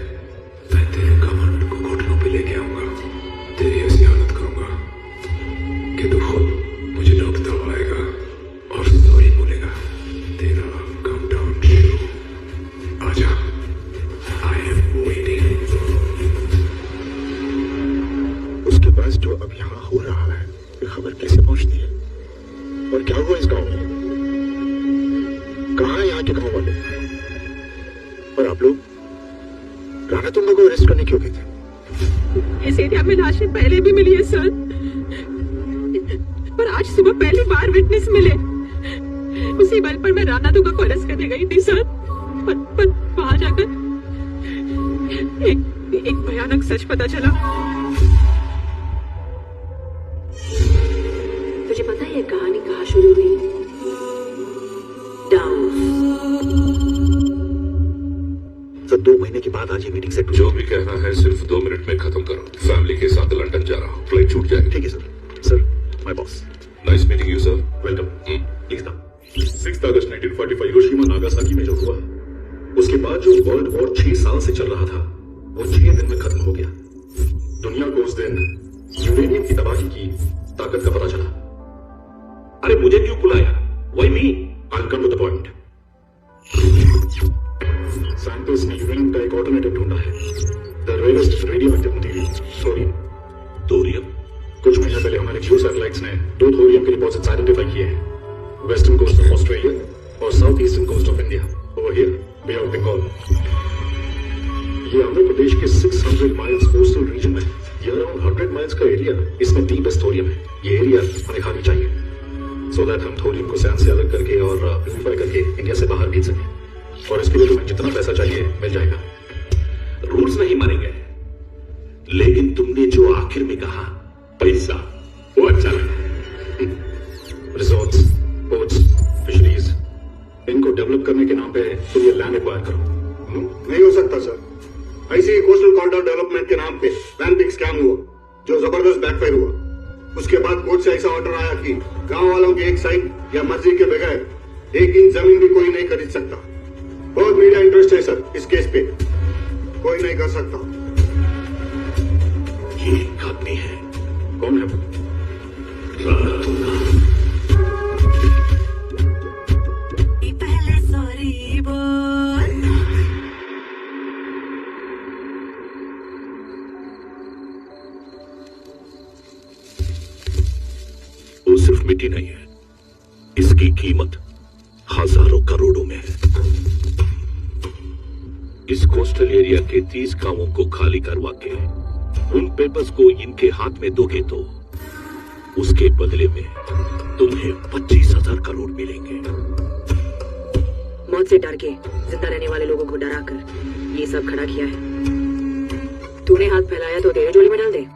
मैं तेरे कमांड को घुटनों पे लेके आऊंगा, तेरी ऐसी हालत करूंगा कि तू खुद मुझे नोक दबाएगा और सॉरी बोलेगा। तेरा काउंटडाउन शुरू। आजा, आई एम वेटिंग। उसके पास जो अब यहाँ हो रहा है, ये खबर कैसे पहुंचती है और क्या हुआ इस गांव में? कहाँ है यहाँ के गांव वाले? और आप लोग राणा तुंगा को अरेस्ट करने क्यों गए थे? इस एरिया में लाशें पहले भी मिली है सर, पर आज सुबह पहली बार विटनेस मिले। उसी बल पर मैं राणा तुंगा को अरेस्ट करने गई थी सर, पर वहां जाकर एक भयानक सच पता चला। तुझे पता है ये कहानी कहाँ शुरू हुई? सर 2 महीने के बाद आज ये मीटिंग सेट। जो भी कहना है सिर्फ 2 मिनट में खत्म करो। फैमिली के साथ लंदन जा रहा हूँ, फ्लाइट छूट जाएगी। ठीक है sir. Sir my boss. Nice meeting you sir. Welcome. Please ना। 6 अगस्त 1945 हिरोशिमा नागासाकी में जो हुआ, उसके बाद जो वर्ल्ड वॉर 6 साल से चल रहा था, वो 6 दिन में खत्म हो गया। दुनिया को उस दिन यूरेनियम की तबाही की ताकत का पता चला। अरे मुझे क्यों बुलाया? Why me? I'll come to the point. Scientist ने यूरेनियम का एक ऑल्टरनेटिव ढूंढा है, the rarest radioactive material, thorium. Thorium? कुछ महीने पहले हमारे जियो सैटेलाइट्स ने 2 थोरियम के डिपॉजिट्स आइडेंटिफाई किए हैं, वेस्टर्न कोस्ट ऑफ ऑस्ट्रेलिया और south eastern coast of India, over here Bay of Bengal. ये आंध्र प्रदेश के 600 माइल्स कोस्टल रीजन में, ये अराउंड 100 माइल्स का एरिया, इसमें डीपेस्ट थोरियम है। ये एरिया हमें खाली चाहिए, सो दैट हम थोरियम को सैंड से अलग करके और प्यूरिफाई करके इंडिया से बाहर भेज सकें। और इसके लिए तुम्हें जितना पैसा चाहिए मिल जाएगा। रूल्स नहीं मानेंगे, लेकिन तुमने जो आखिर में कहा पैसा, वो अच्छा लगा। रिजॉर्ट्स, पोर्ट्स, फिशरीज, इनको डेवलप करने के नाम पे तुम ये लैंड एक्वायर करो। नहीं हो सकता सर। ऐसे ही कोस्टल कॉरिडोर डेवलपमेंट के नाम पे लैंड पिक स्कैम हुआ, जो जबरदस्त बैकफायर हुआ। उसके बाद कोर्ट से ऐसा ऑर्डर आया कि गांव वालों की एक साइड या मर्जी के बगैर 1 इंच जमीन भी कोई नहीं खरीद सकता। बहुत मीडिया इंटरेस्ट है सर इस केस पे, कोई नहीं कर सकता। ये एक आदमी है। कौन है वो? राणा तुंगा। पहले सॉरी बोल। वो सिर्फ मिट्टी नहीं है, इसकी कीमत हजारों करोड़ों में है। इस कोस्टल एरिया के 30 गांवों को खाली करवा के उन पेपर्स को इनके हाथ में दोगे तो उसके बदले में तुम्हें 25,000 करोड़ मिलेंगे। मौत से डर के जिंदा रहने वाले लोगों को डराकर ये सब खड़ा किया है। तूने हाथ फैलाया तो तेरे झोली में डाल दे।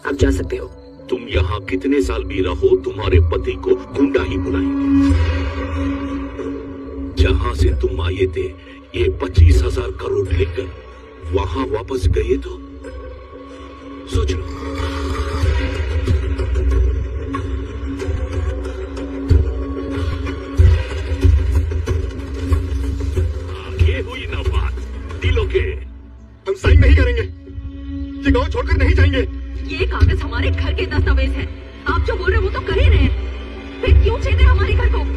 अब जा सकते हो। तुम यहाँ कितने साल भी रहो, तुम्हारे पति को गुंडा ही बुलाएंगे। जहां से तुम आए थे ये 25,000 करोड़ लेकर वहां वापस गए तो सोच लो। ये हुई ना बात दिलों के। हम साइन नहीं करेंगे, ये गांव छोड़कर नहीं जाएंगे। ये कागज हमारे घर के दस्तावेज हैं। आप जो बोल रहे हो वो तो कर ही रहे हैं, फिर क्यों छेदे हमारे घर को?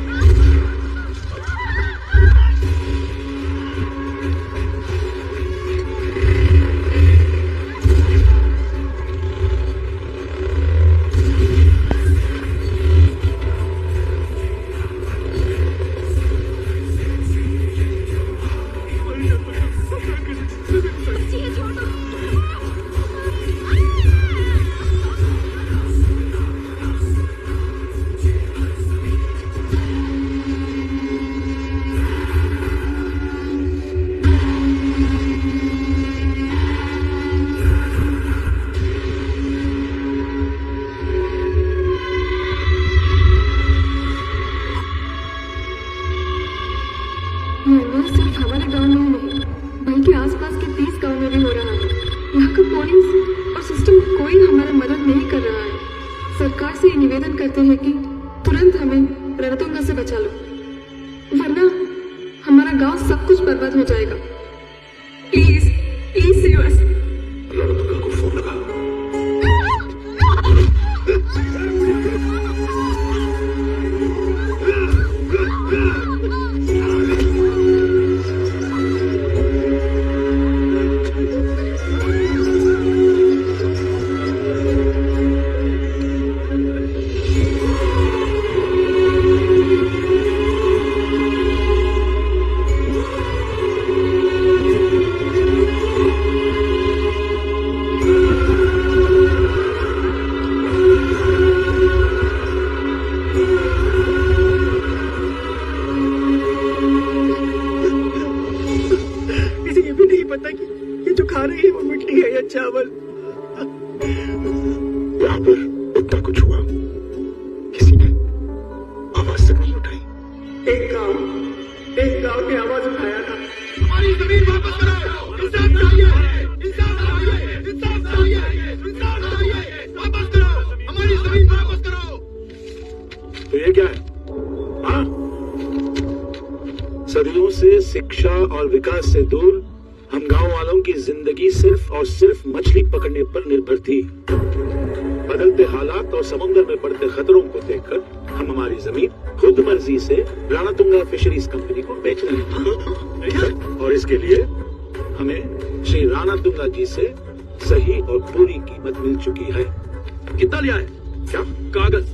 सिर्फ हमारे गांव में ही नहीं बल्कि आसपास के 30 गांव में भी हो रहा है। यहाँ का पुलिस और सिस्टम कोई हमारा मदद नहीं कर रहा है। सरकार से ये निवेदन करते हैं कि तुरंत हमें रणतुंगा से बचा लो, वरना हमारा गांव सब कुछ बर्बाद हो जाएगा। Please please save us. Randurga को फोन लगा। यहाँ पर इतना कुछ हुआ, किसी ने आवाज तक नहीं उठाई। एक गांव ने आवाज उठाया था, हमारी जमीन वापस करो, इंसाफ चाहिए, इंसाफ चाहिए, इंसाफ चाहिए, इंसाफ चाहिए, वापस करो, हमारी जमीन वापस करो। तो ये क्या है? हाँ? सदियों से शिक्षा और विकास से दूर हम गांव वालों की जिंदगी सिर्फ और सिर्फ मछली पकड़ने पर निर्भर थी। बदलते हालात और समुद्र में बढ़ते खतरों को देखकर हम हमारी जमीन खुद मर्जी से राणातुंगा फिशरीज कंपनी को बेच रहे हैं और इसके लिए हमें श्री राणातुंगा जी से सही और पूरी कीमत मिल चुकी है। कितना लिया है? क्या कागज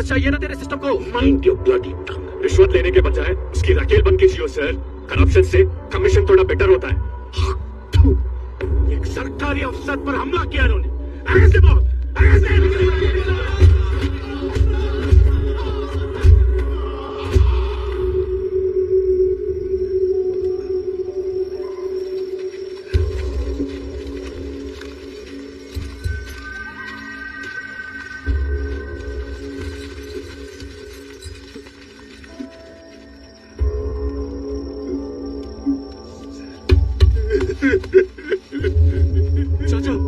चाहिए ना तेरे सिस्टम को? माइंड योर ब्लडी टंग। रिश्वत लेने के बजाय उसकी रकेल बन के जियो सर। करप्शन से कमीशन थोड़ा बेटर होता है। एक सरकारी अफसर पर हमला किया इन्होंने। ऐसे बहुत चाचा हम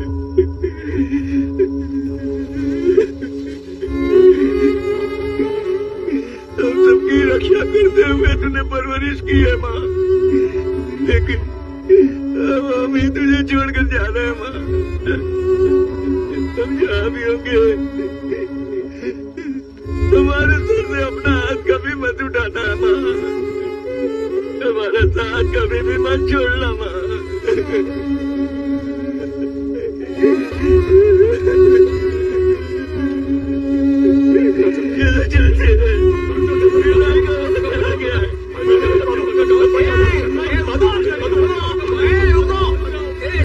सबकी रक्षा करते हुए तूने परवरिश की है माँ, लेकिन अब हम ही तुझे छोड़कर जाना है माँ। हम जहाँ भी होंगे हमारे सर से अपना हाथ कभी मत उठाना माँ, हमारा साथ कभी भी मत छोड़ना माँ।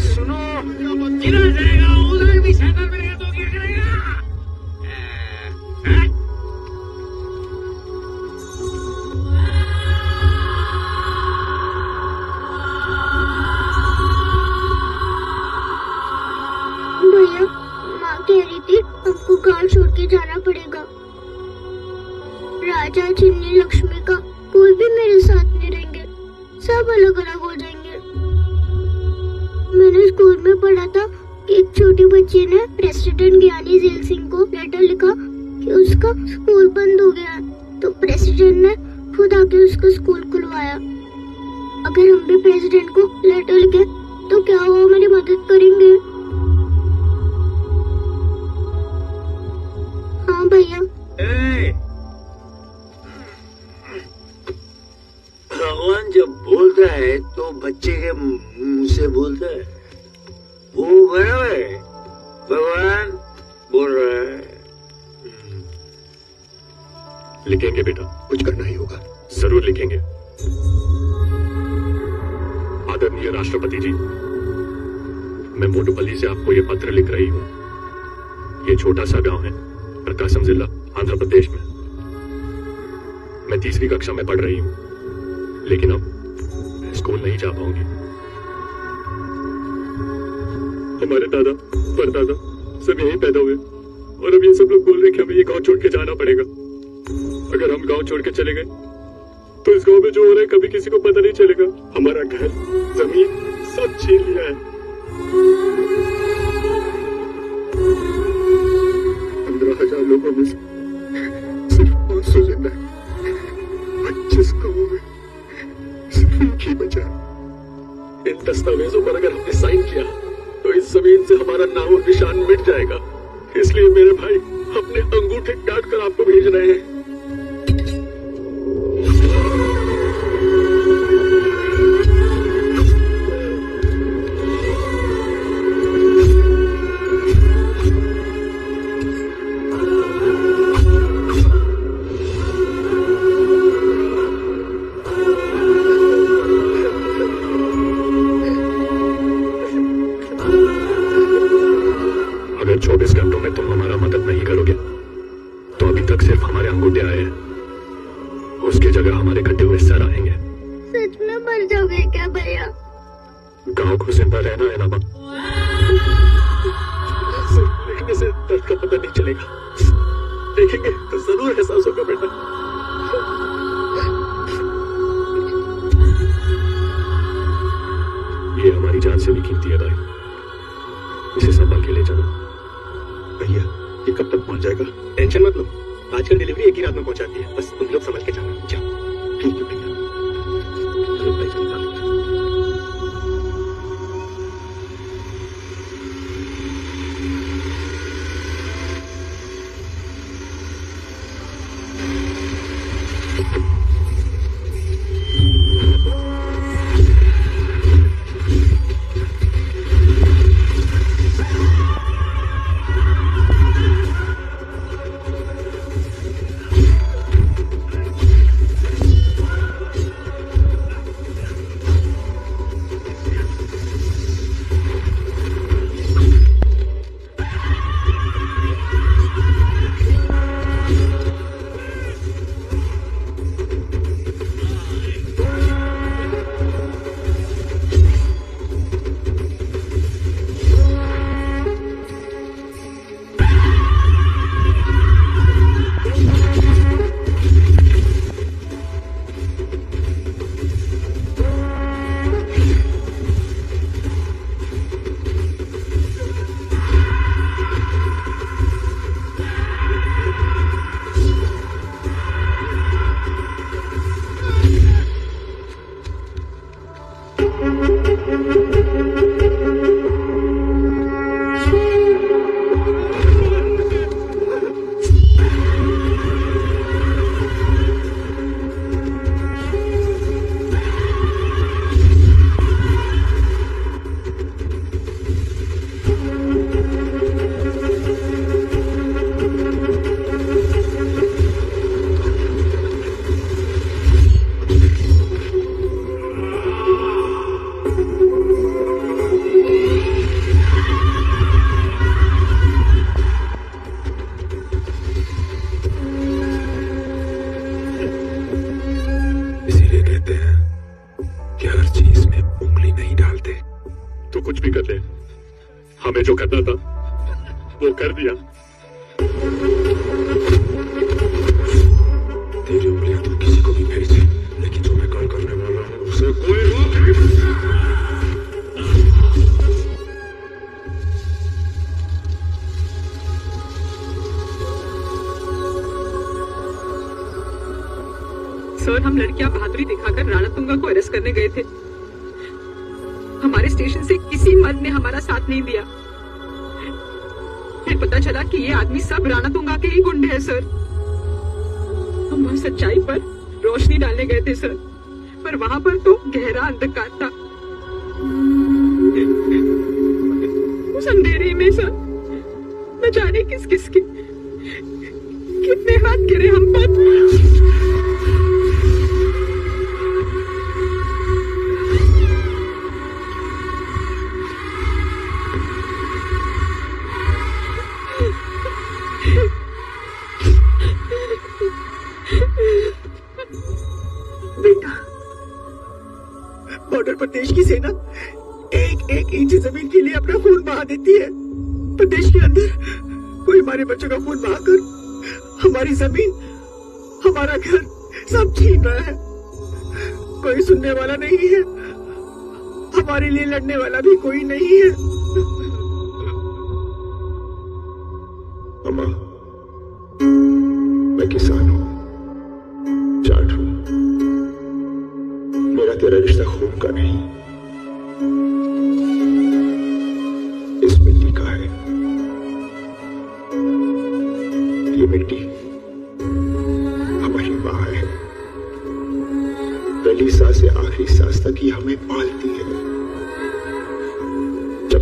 सुनो, गिरा जाएगा, उधर भी साइकिल मिलेगा तो गिर जाएगा। भैया, माँ कह रही थी हमको गांव छोड़ के जाना पड़ेगा। राजा, चिन्नी, लक्ष्मी का कोई भी मेरे साथ नहीं रहेंगे, सब अलग अलग हो जाएंगे। मैंने स्कूल में पढ़ा था कि एक छोटी बच्ची ने प्रेसिडेंट ज्ञानी झैल सिंह को लेटर लिखा कि उसका स्कूल बंद हो गया है, तो प्रेसिडेंट ने खुद आके उसका स्कूल खुलवाया। अगर हम भी प्रेसिडेंट को लेटर लिखे तो क्या वो हमारी मदद करेंगे? हाँ भैया। भगवान जब बोलता है तो बच्चे के मुंह से बोलता है, वो बराबर है, भगवान बोल रहा है। लिखेंगे बेटा, कुछ करना ही होगा। जरूर लिखेंगे। आदरणीय राष्ट्रपति जी, मैं मोटुपल्ली से आपको ये पत्र लिख रही हूँ। ये छोटा सा गांव है, प्रकाशम जिला, आंध्र प्रदेश में। मैं 3वीं कक्षा में पढ़ रही हूँ, लेकिन अब स्कूल नहीं जा पाऊंगी। हमारे दादा परदादा सब यहीं पैदा हुए और अब ये सब लोग बोल रहे हैं कि हमें ये गांव छोड़ के जाना पड़ेगा। अगर हम गांव छोड़ के चले गए तो इस गांव में जो हो रहा है कभी किसी को पता नहीं चलेगा। हमारा घर, जमीन सब छीन लिया है। 15,000 लोगों में से सिर्फ 500 जिंदा है। 25 गांवों में सिर्फ एक ही बचा है। इन दस्तावेजों पर अगर हमने साइन किया तो इस जमीन से हमारा नाम और निशान मिट जाएगा। इसलिए मेरे भाई अपने अंगूठे काट कर आपको भेज रहे हैं। अगर 24 घंटों में तुम हमारा मदद नहीं करोगे तो अभी तक सिर्फ हमारे अंगूठे आए हैं, उसकी जगह हमारे कटे हुए सर आएंगे। सच में मर जाओगे क्या भैया? गांव को जिंदा रहना है ना मां। लिखने से दर्द का पता नहीं चलेगा, देखेंगे तो जरूर एहसास होगा बेटा। ये हमारी जान से भी कीमती है भाई, इसे संभाल के ले जाना। भैया ये कब तक पहुंच जाएगा? टेंशन मत लो, आजकल डिलीवरी एक ही रात में पहुंचाती है, बस तुम लोग समझ के जाना। जाओ। ठीक है भैया। चलो भाई, चलो। हमें जो करना था वो कर दिया। तेरी उंगलियां तो किसी को भी भेज, लेकिन जो मैं कॉल करने वाला हूं उसे कोई रोक नहीं सकता। सर, हम लड़कियां बहादुरी दिखाकर राणा तुंगा को अरेस्ट करने गए थे। हमारे स्टेशन से किसी मर्द ने हमारा साथ नहीं दिया। फिर पता चला कि ये आदमी सब राणा तुंगा के ही गुंडे हैं सर। हम वहां सच्चाई पर रोशनी डालने गए थे सर, पर वहां पर तो गहरा अंधकार था। उस अंधेरे में सर न जाने किस किस के कितने हाथ गिरे हम पर। बॉर्डर पर देश की सेना एक एक इंच जमीन के लिए अपना खून बहा देती है, पर देश के अंदर कोई हमारे बच्चों का खून बहाकर हमारी जमीन, हमारा घर सब छीन रहा है। कोई सुनने वाला नहीं है, हमारे लिए लड़ने वाला भी कोई नहीं है। अम्मा, मैं किसान हूं, जाट हूं। मेरा तेरा रिश्ता खून का नहीं,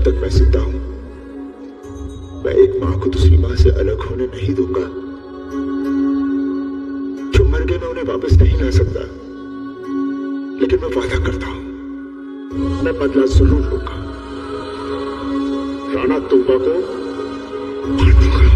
तक मैं जिंदा हूं, मैं एक मां को दूसरी मां से अलग होने नहीं दूंगा। जो मर गए मैं उन्हें वापस नहीं ला सकता, लेकिन मैं वादा करता हूं मैं बदला जरूर लूंगा। राणा तुम्बा को मार दूंगा।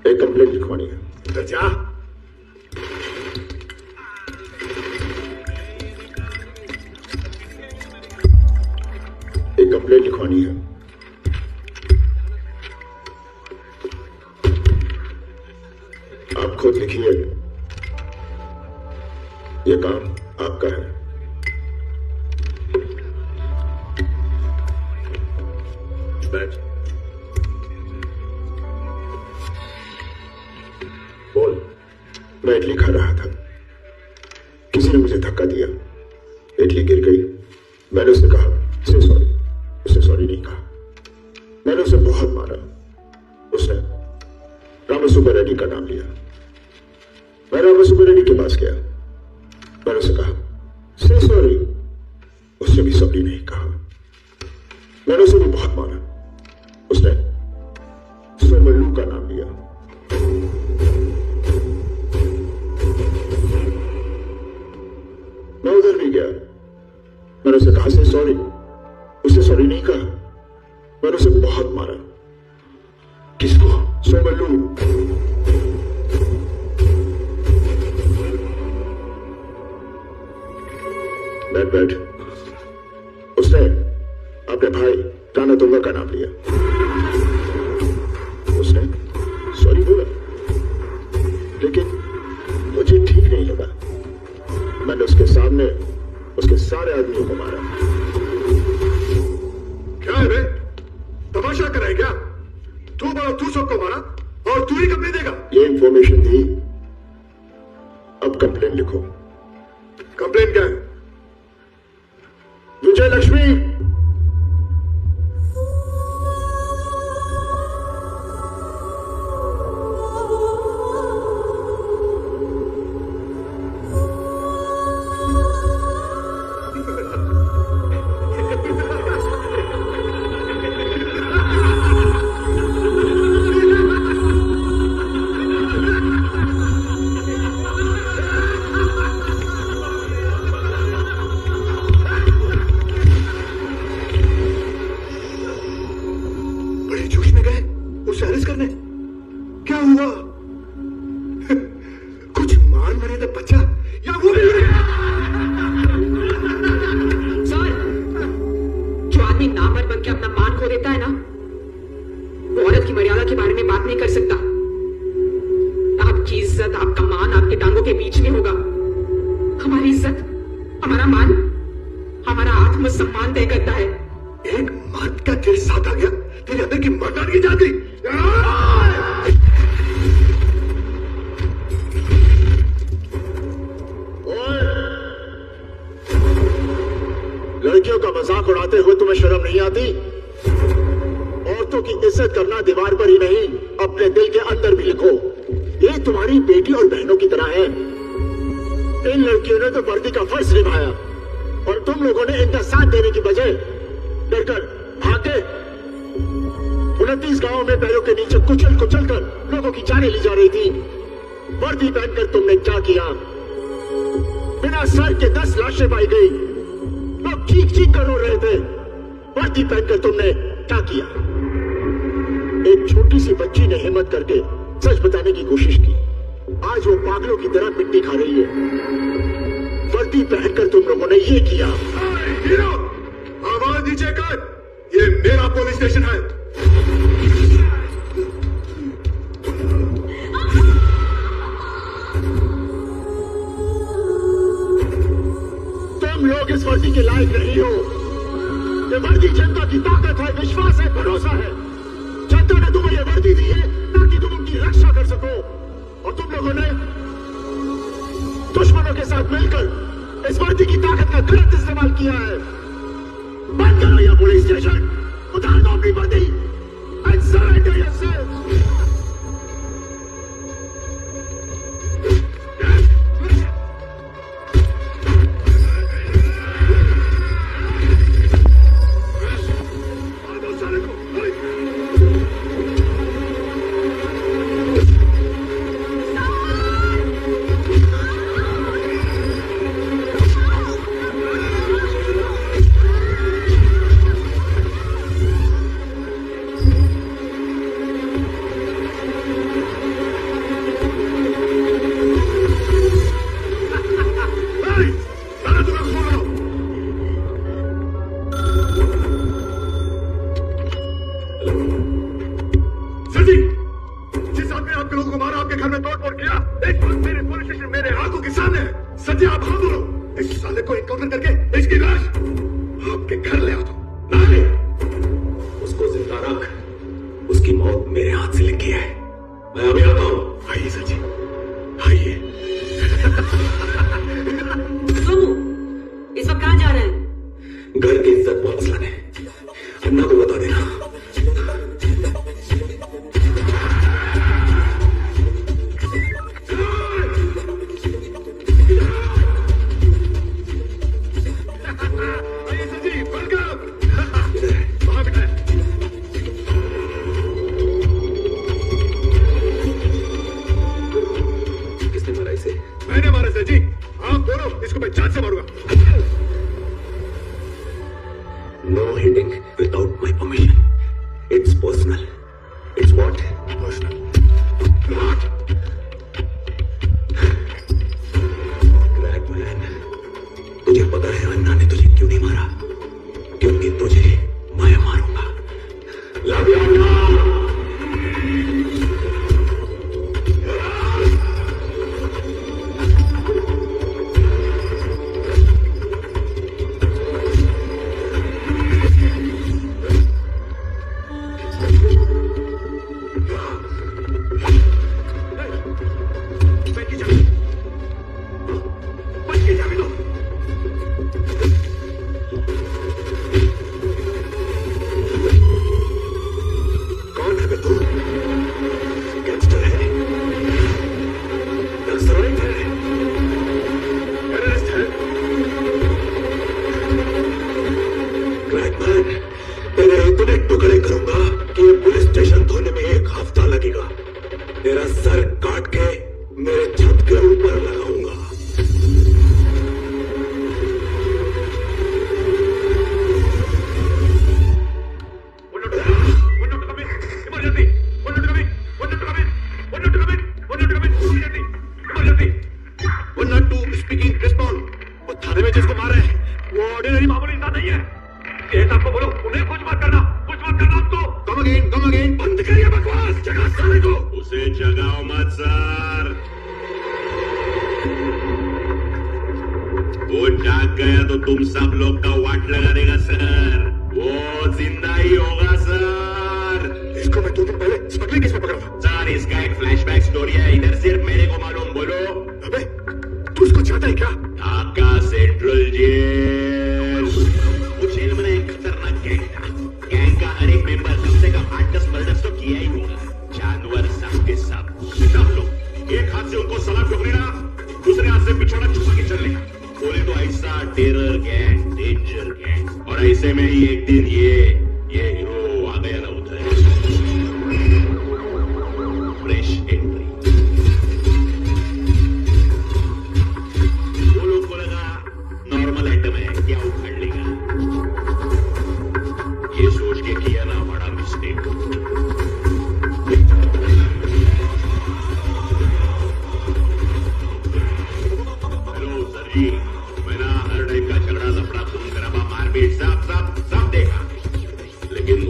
एक कंप्लेंट लिखवानी है। तो जा। एक कंप्लेंट लिखवानी है। आप खुद लिखिए, ये काम आपका है। बैठ। बोल। मैं इडली खा रहा था, किसी ने मुझे धक्का दिया, इडली गिर गई। मैंने उसे कहा से सॉरी, उसने सॉरी नहीं कहा। मैंने उसे बहुत मारा, उसने रामसुब्बा रेड्डी का नाम लिया। मैं रामसुब्बा रेड्डी के पास गया, मैंने उसे कहा से सॉरी, उसने भी सॉरी नहीं कहा। मैंने उसे भी बहुत मारा, उसने सोमल्लू का नाम लिया। मैं उधर भी गया, मैंने उसे कहा से सॉरी, उसने सॉरी नहीं कहा। मैंने उसे बहुत मारा। किसको? सोमल्लू। बैठ। उसने अपने भाई राणा तुंगा का नाम लिया, उसने सॉरी बोला, लेकिन मुझे ठीक नहीं लगा। मैंने उसके सामने उसके सारे आदमियों को मारा। क्या है बे? तमाशा कराए क्या? तू बोला तू सबको मारा और तू ही कंप्लेंट देगा? ये इंफॉर्मेशन थी, अब कंप्लेंट लिखो। कंप्लेंट क्या है? विजय लक्ष्मी। लड़कियों का मजाक उड़ाते हुए तुम्हें शर्म नहीं आती? औरतों की इज्जत करना दीवार पर ही नहीं, अपने दिल के अंदर भी लिखो। ये तुम्हारी बेटी और बहनों की तरह है। इन लड़कियों ने तो वर्दी का फर्ज निभाया और तुम लोगों ने इनका साथ देने की बजाय डरकर भागे। 29 गांवों में पैरों के नीचे कुचल कुचल कर लोगों की जानें ली जा रही थी। वर्दी पहनकर तुमने क्या किया? बिना सर के 10 लाशें पाई गई, लोग चीख चीख कर रो रहे थे। वर्दी पहनकर तुमने क्या किया? एक छोटी सी बच्ची ने हिम्मत करके सच बताने की कोशिश की, आज वो पागलों की तरह मिट्टी खा रही है। वर्दी पहनकर तुम लोगों ने ये किया। हीरो, आवाज नीचे कर, ये मेरा पुलिस स्टेशन है। इस वर्दी के लायक नहीं हो। ये वर्दी जनता की ताकत है, विश्वास है, भरोसा है। जनता ने तुम्हें ये वर्दी दी है ताकि तुम उनकी रक्षा कर सको, और तुम लोगों ने दुश्मनों के साथ मिलकर इस वर्दी की ताकत का गलत इस्तेमाल किया है। बंद करो यह पुलिस स्टेशन, उतार दो अपनी वर्दी and surrender yourself. मैंने हर टाइप का झगड़ा लफड़ा खून खराबा मारपीट सब देखा, लेकिन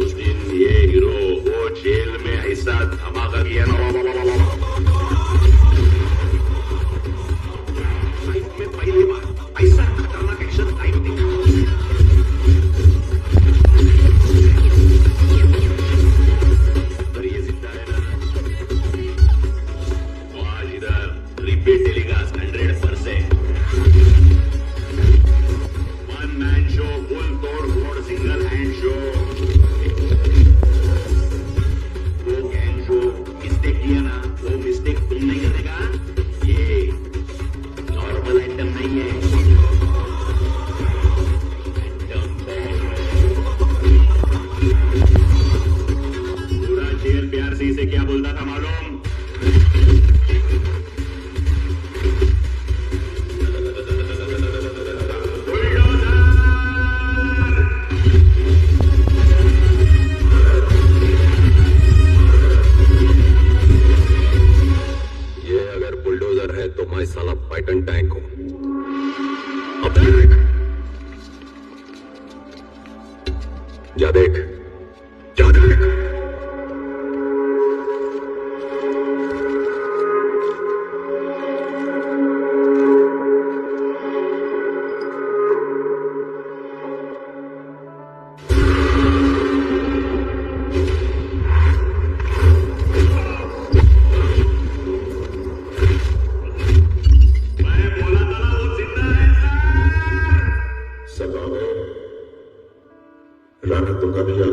repeat telecast 100%. One man show, full तोड़ फोड़ सिंगल हैंड शो. वो गैंग शो मिस्टेक किया ना, वो मिस्टेक तुम नहीं करेगा. ये नॉर्मल आइटम नहीं है. पूरा शेर प्यार से इसे क्या बोलता था मालूम? ये अगर बुलडोजर है तो मैं साला पाइटन टैंक हूं. अब देख, जा देख, जा देख. सलाम है, रख दूंगा भैया.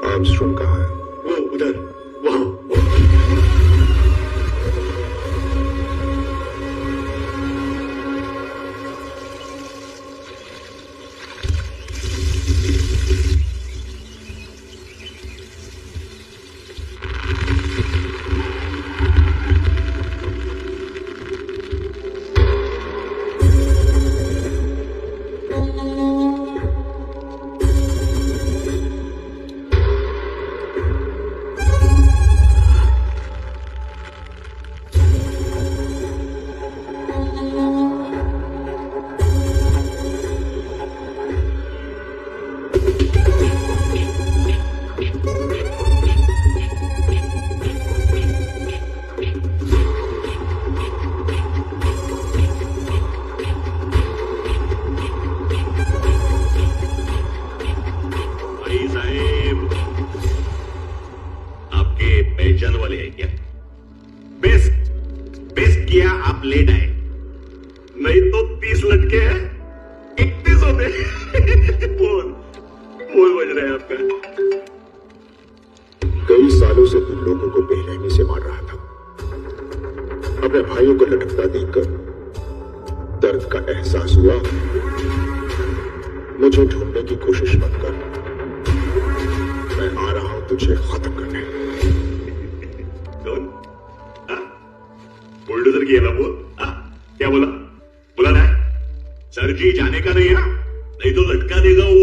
आर्मस्ट्रॉन्ग कहाँ है? वो उधर, वहां। पहचान वाले हैं क्या? बेस्ट किया आप लेट आए, नहीं तो 30 लटके हैं 31 होते। बोल बज रहा है आपका। कई सालों से तुम लोगों को बेरहमी से मार रहा था। अपने भाइयों को लटकता देखकर दर्द का एहसास हुआ। मुझे ढूंढने की कोशिश मत कर, मैं आ रहा हूं तुझे खत्म करने। कौन? बुलडोजर की है ना? बोल क्या बोला? बोला ना सर जी जाने का नहीं है, नहीं तो लटका देगा वो।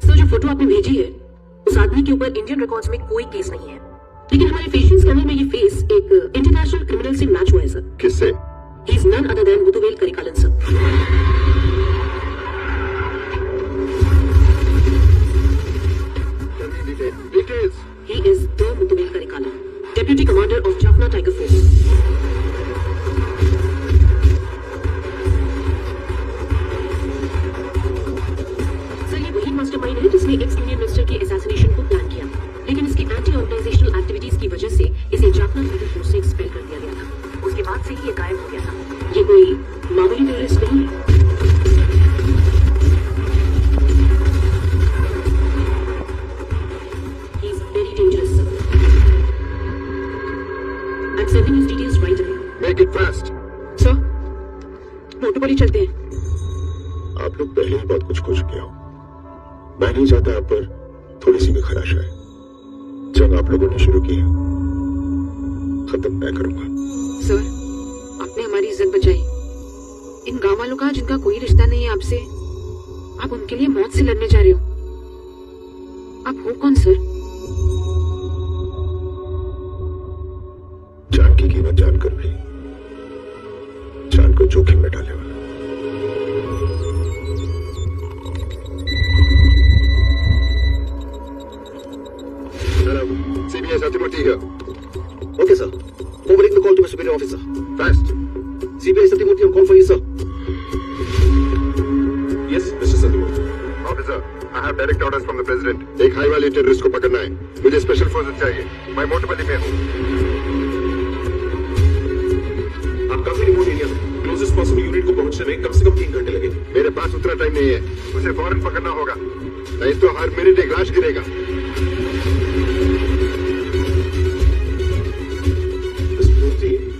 सर, जो फोटो आपने भेजी है उस आदमी के ऊपर इंडियन रिकॉर्ड्स में कोई केस नहीं है, लेकिन हमारे फेशियल स्कैनर में ये फेस एक इंटरनेशनल क्रिमिनल से मैच हुआ है सर। किससे? He is none other than Muthuvel Karikalan sir. Details. He is the Muthuvel Karikala, Deputy Commander of Jaffna Tiger Force. Sir, ये वही मास्टरमाइंड है जिसने एक्स इंडियन मिनिस्टर के असैसिनेशन को प्लान किया, लेकिन इसकी एंटी ऑर्गेनाइजेशनल एक्टिविटीज की वजह से इसे जाफना टाइगर फोर्स से एक्सपेल कर दिया गया था। उसके बाद से ही ये गायब हो गया था। ये कोई मामूली टेररिस्ट नहीं है। Sending his details right away. Make it fast. Sir, मोटोपली चलते हैं। आप लोग पहले ही बहुत कुछ खो चुके हो। मैं नहीं चाहता आप पर थोड़ी सी भी खराश आए। जंग आप लोगों ने शुरू की है, खत्म मैं करूंगा। सर, आपने हमारी इज्जत बचाई। इन गांव वालों का जिनका कोई रिश्ता नहीं है आपसे, आप उनके लिए मौत से लड़ने जा रहे हो। आप हो कौन सर? जान की कीमत जानकर भी जान को जोखिम में डाले वाला। CBI Satyamurthy here. Okay, sir. Forwarding the call to my superior officer. Fast. CBI Satyamurthy on call for you, sir. Yes, Mr. Satyamurthy. Officer, I have direct orders from the president. एक high वाले terrorist को पकड़ना है। मुझे special forces चाहिए। मैं मोटोपल्ली में हूँ। आप काफी रिमोट एरिया में, क्लोजेस्ट पॉसिबल यूनिट को पहुंचने में कम से कम 3 घंटे लगेंगे। मेरे पास उतना टाइम नहीं है, उसे फौरन पकड़ना होगा, नहीं तो हर मिनट एक लाश गिरेगा।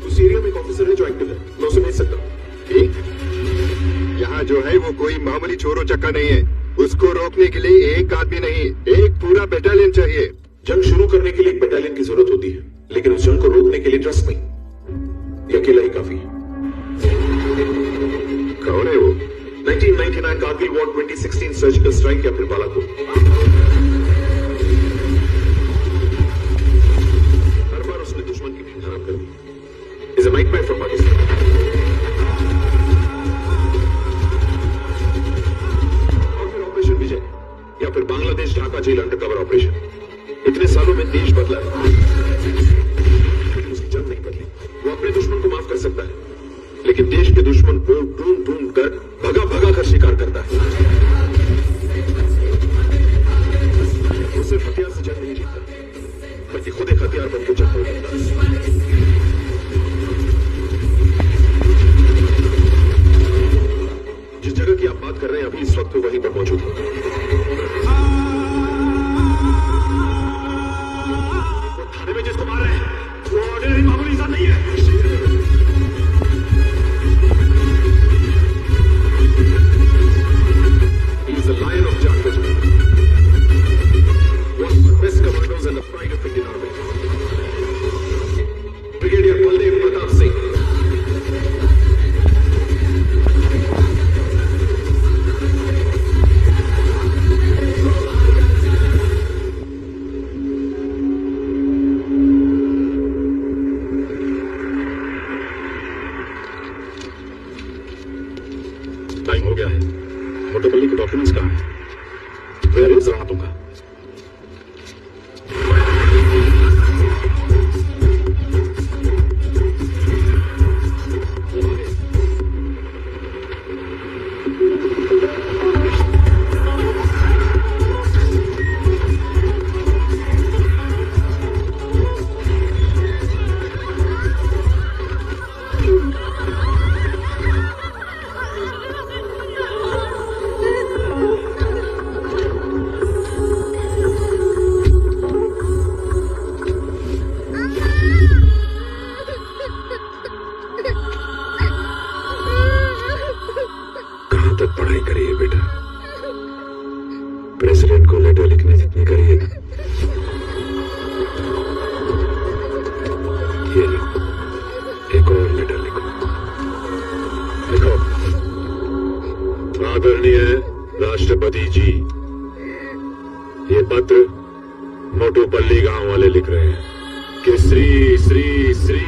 उस एरिया में एक ऑफिसर है जो एक्टिव है, मैं उसे भेज सकता हूँ। ठीक? यहाँ जो है वो कोई मामूली चोरो चक्का नहीं है। उसको रोकने के लिए एक आदमी नहीं, एक पूरा बटालियन चाहिए। जंग शुरू करने के लिए एक बटालियन की जरूरत होती है, लेकिन उस जंग को रोकने के लिए ट्रस्ट नहीं, अकेला ही काफी है। कौन है वो? 1999 कारगिल वॉर, 2016 सर्जिकल स्ट्राइक या फिर बालाकोट। हर बार उसने दुश्मन की नींद हराम कर दी। Is a nightmare from Pakistan. और फिर ऑपरेशन विजय या फिर Bangladesh Dhaka jail undercover operation. इतने सालों में देश बदला है। He is the lion of Jharkhand. One of the best commandos and the pride of Indian Army. Brigadier Baldev Pratap Singh. Time हो गया है। मोटोपल्ली के डॉक्यूमेंट्स कहाँ हैं? Where is Rana Tunga? कहाँ तक पढ़ाई करी है बेटा? प्रेसिडेंट को लेटर लिखने जितनी करी है ना? ये लो, एक और लेटर लिखो। लिखो। आदरणीय राष्ट्रपति जी, ये पत्र मोटूपल्ली गांव वाले लिख रहे हैं कि श्री श्री श्री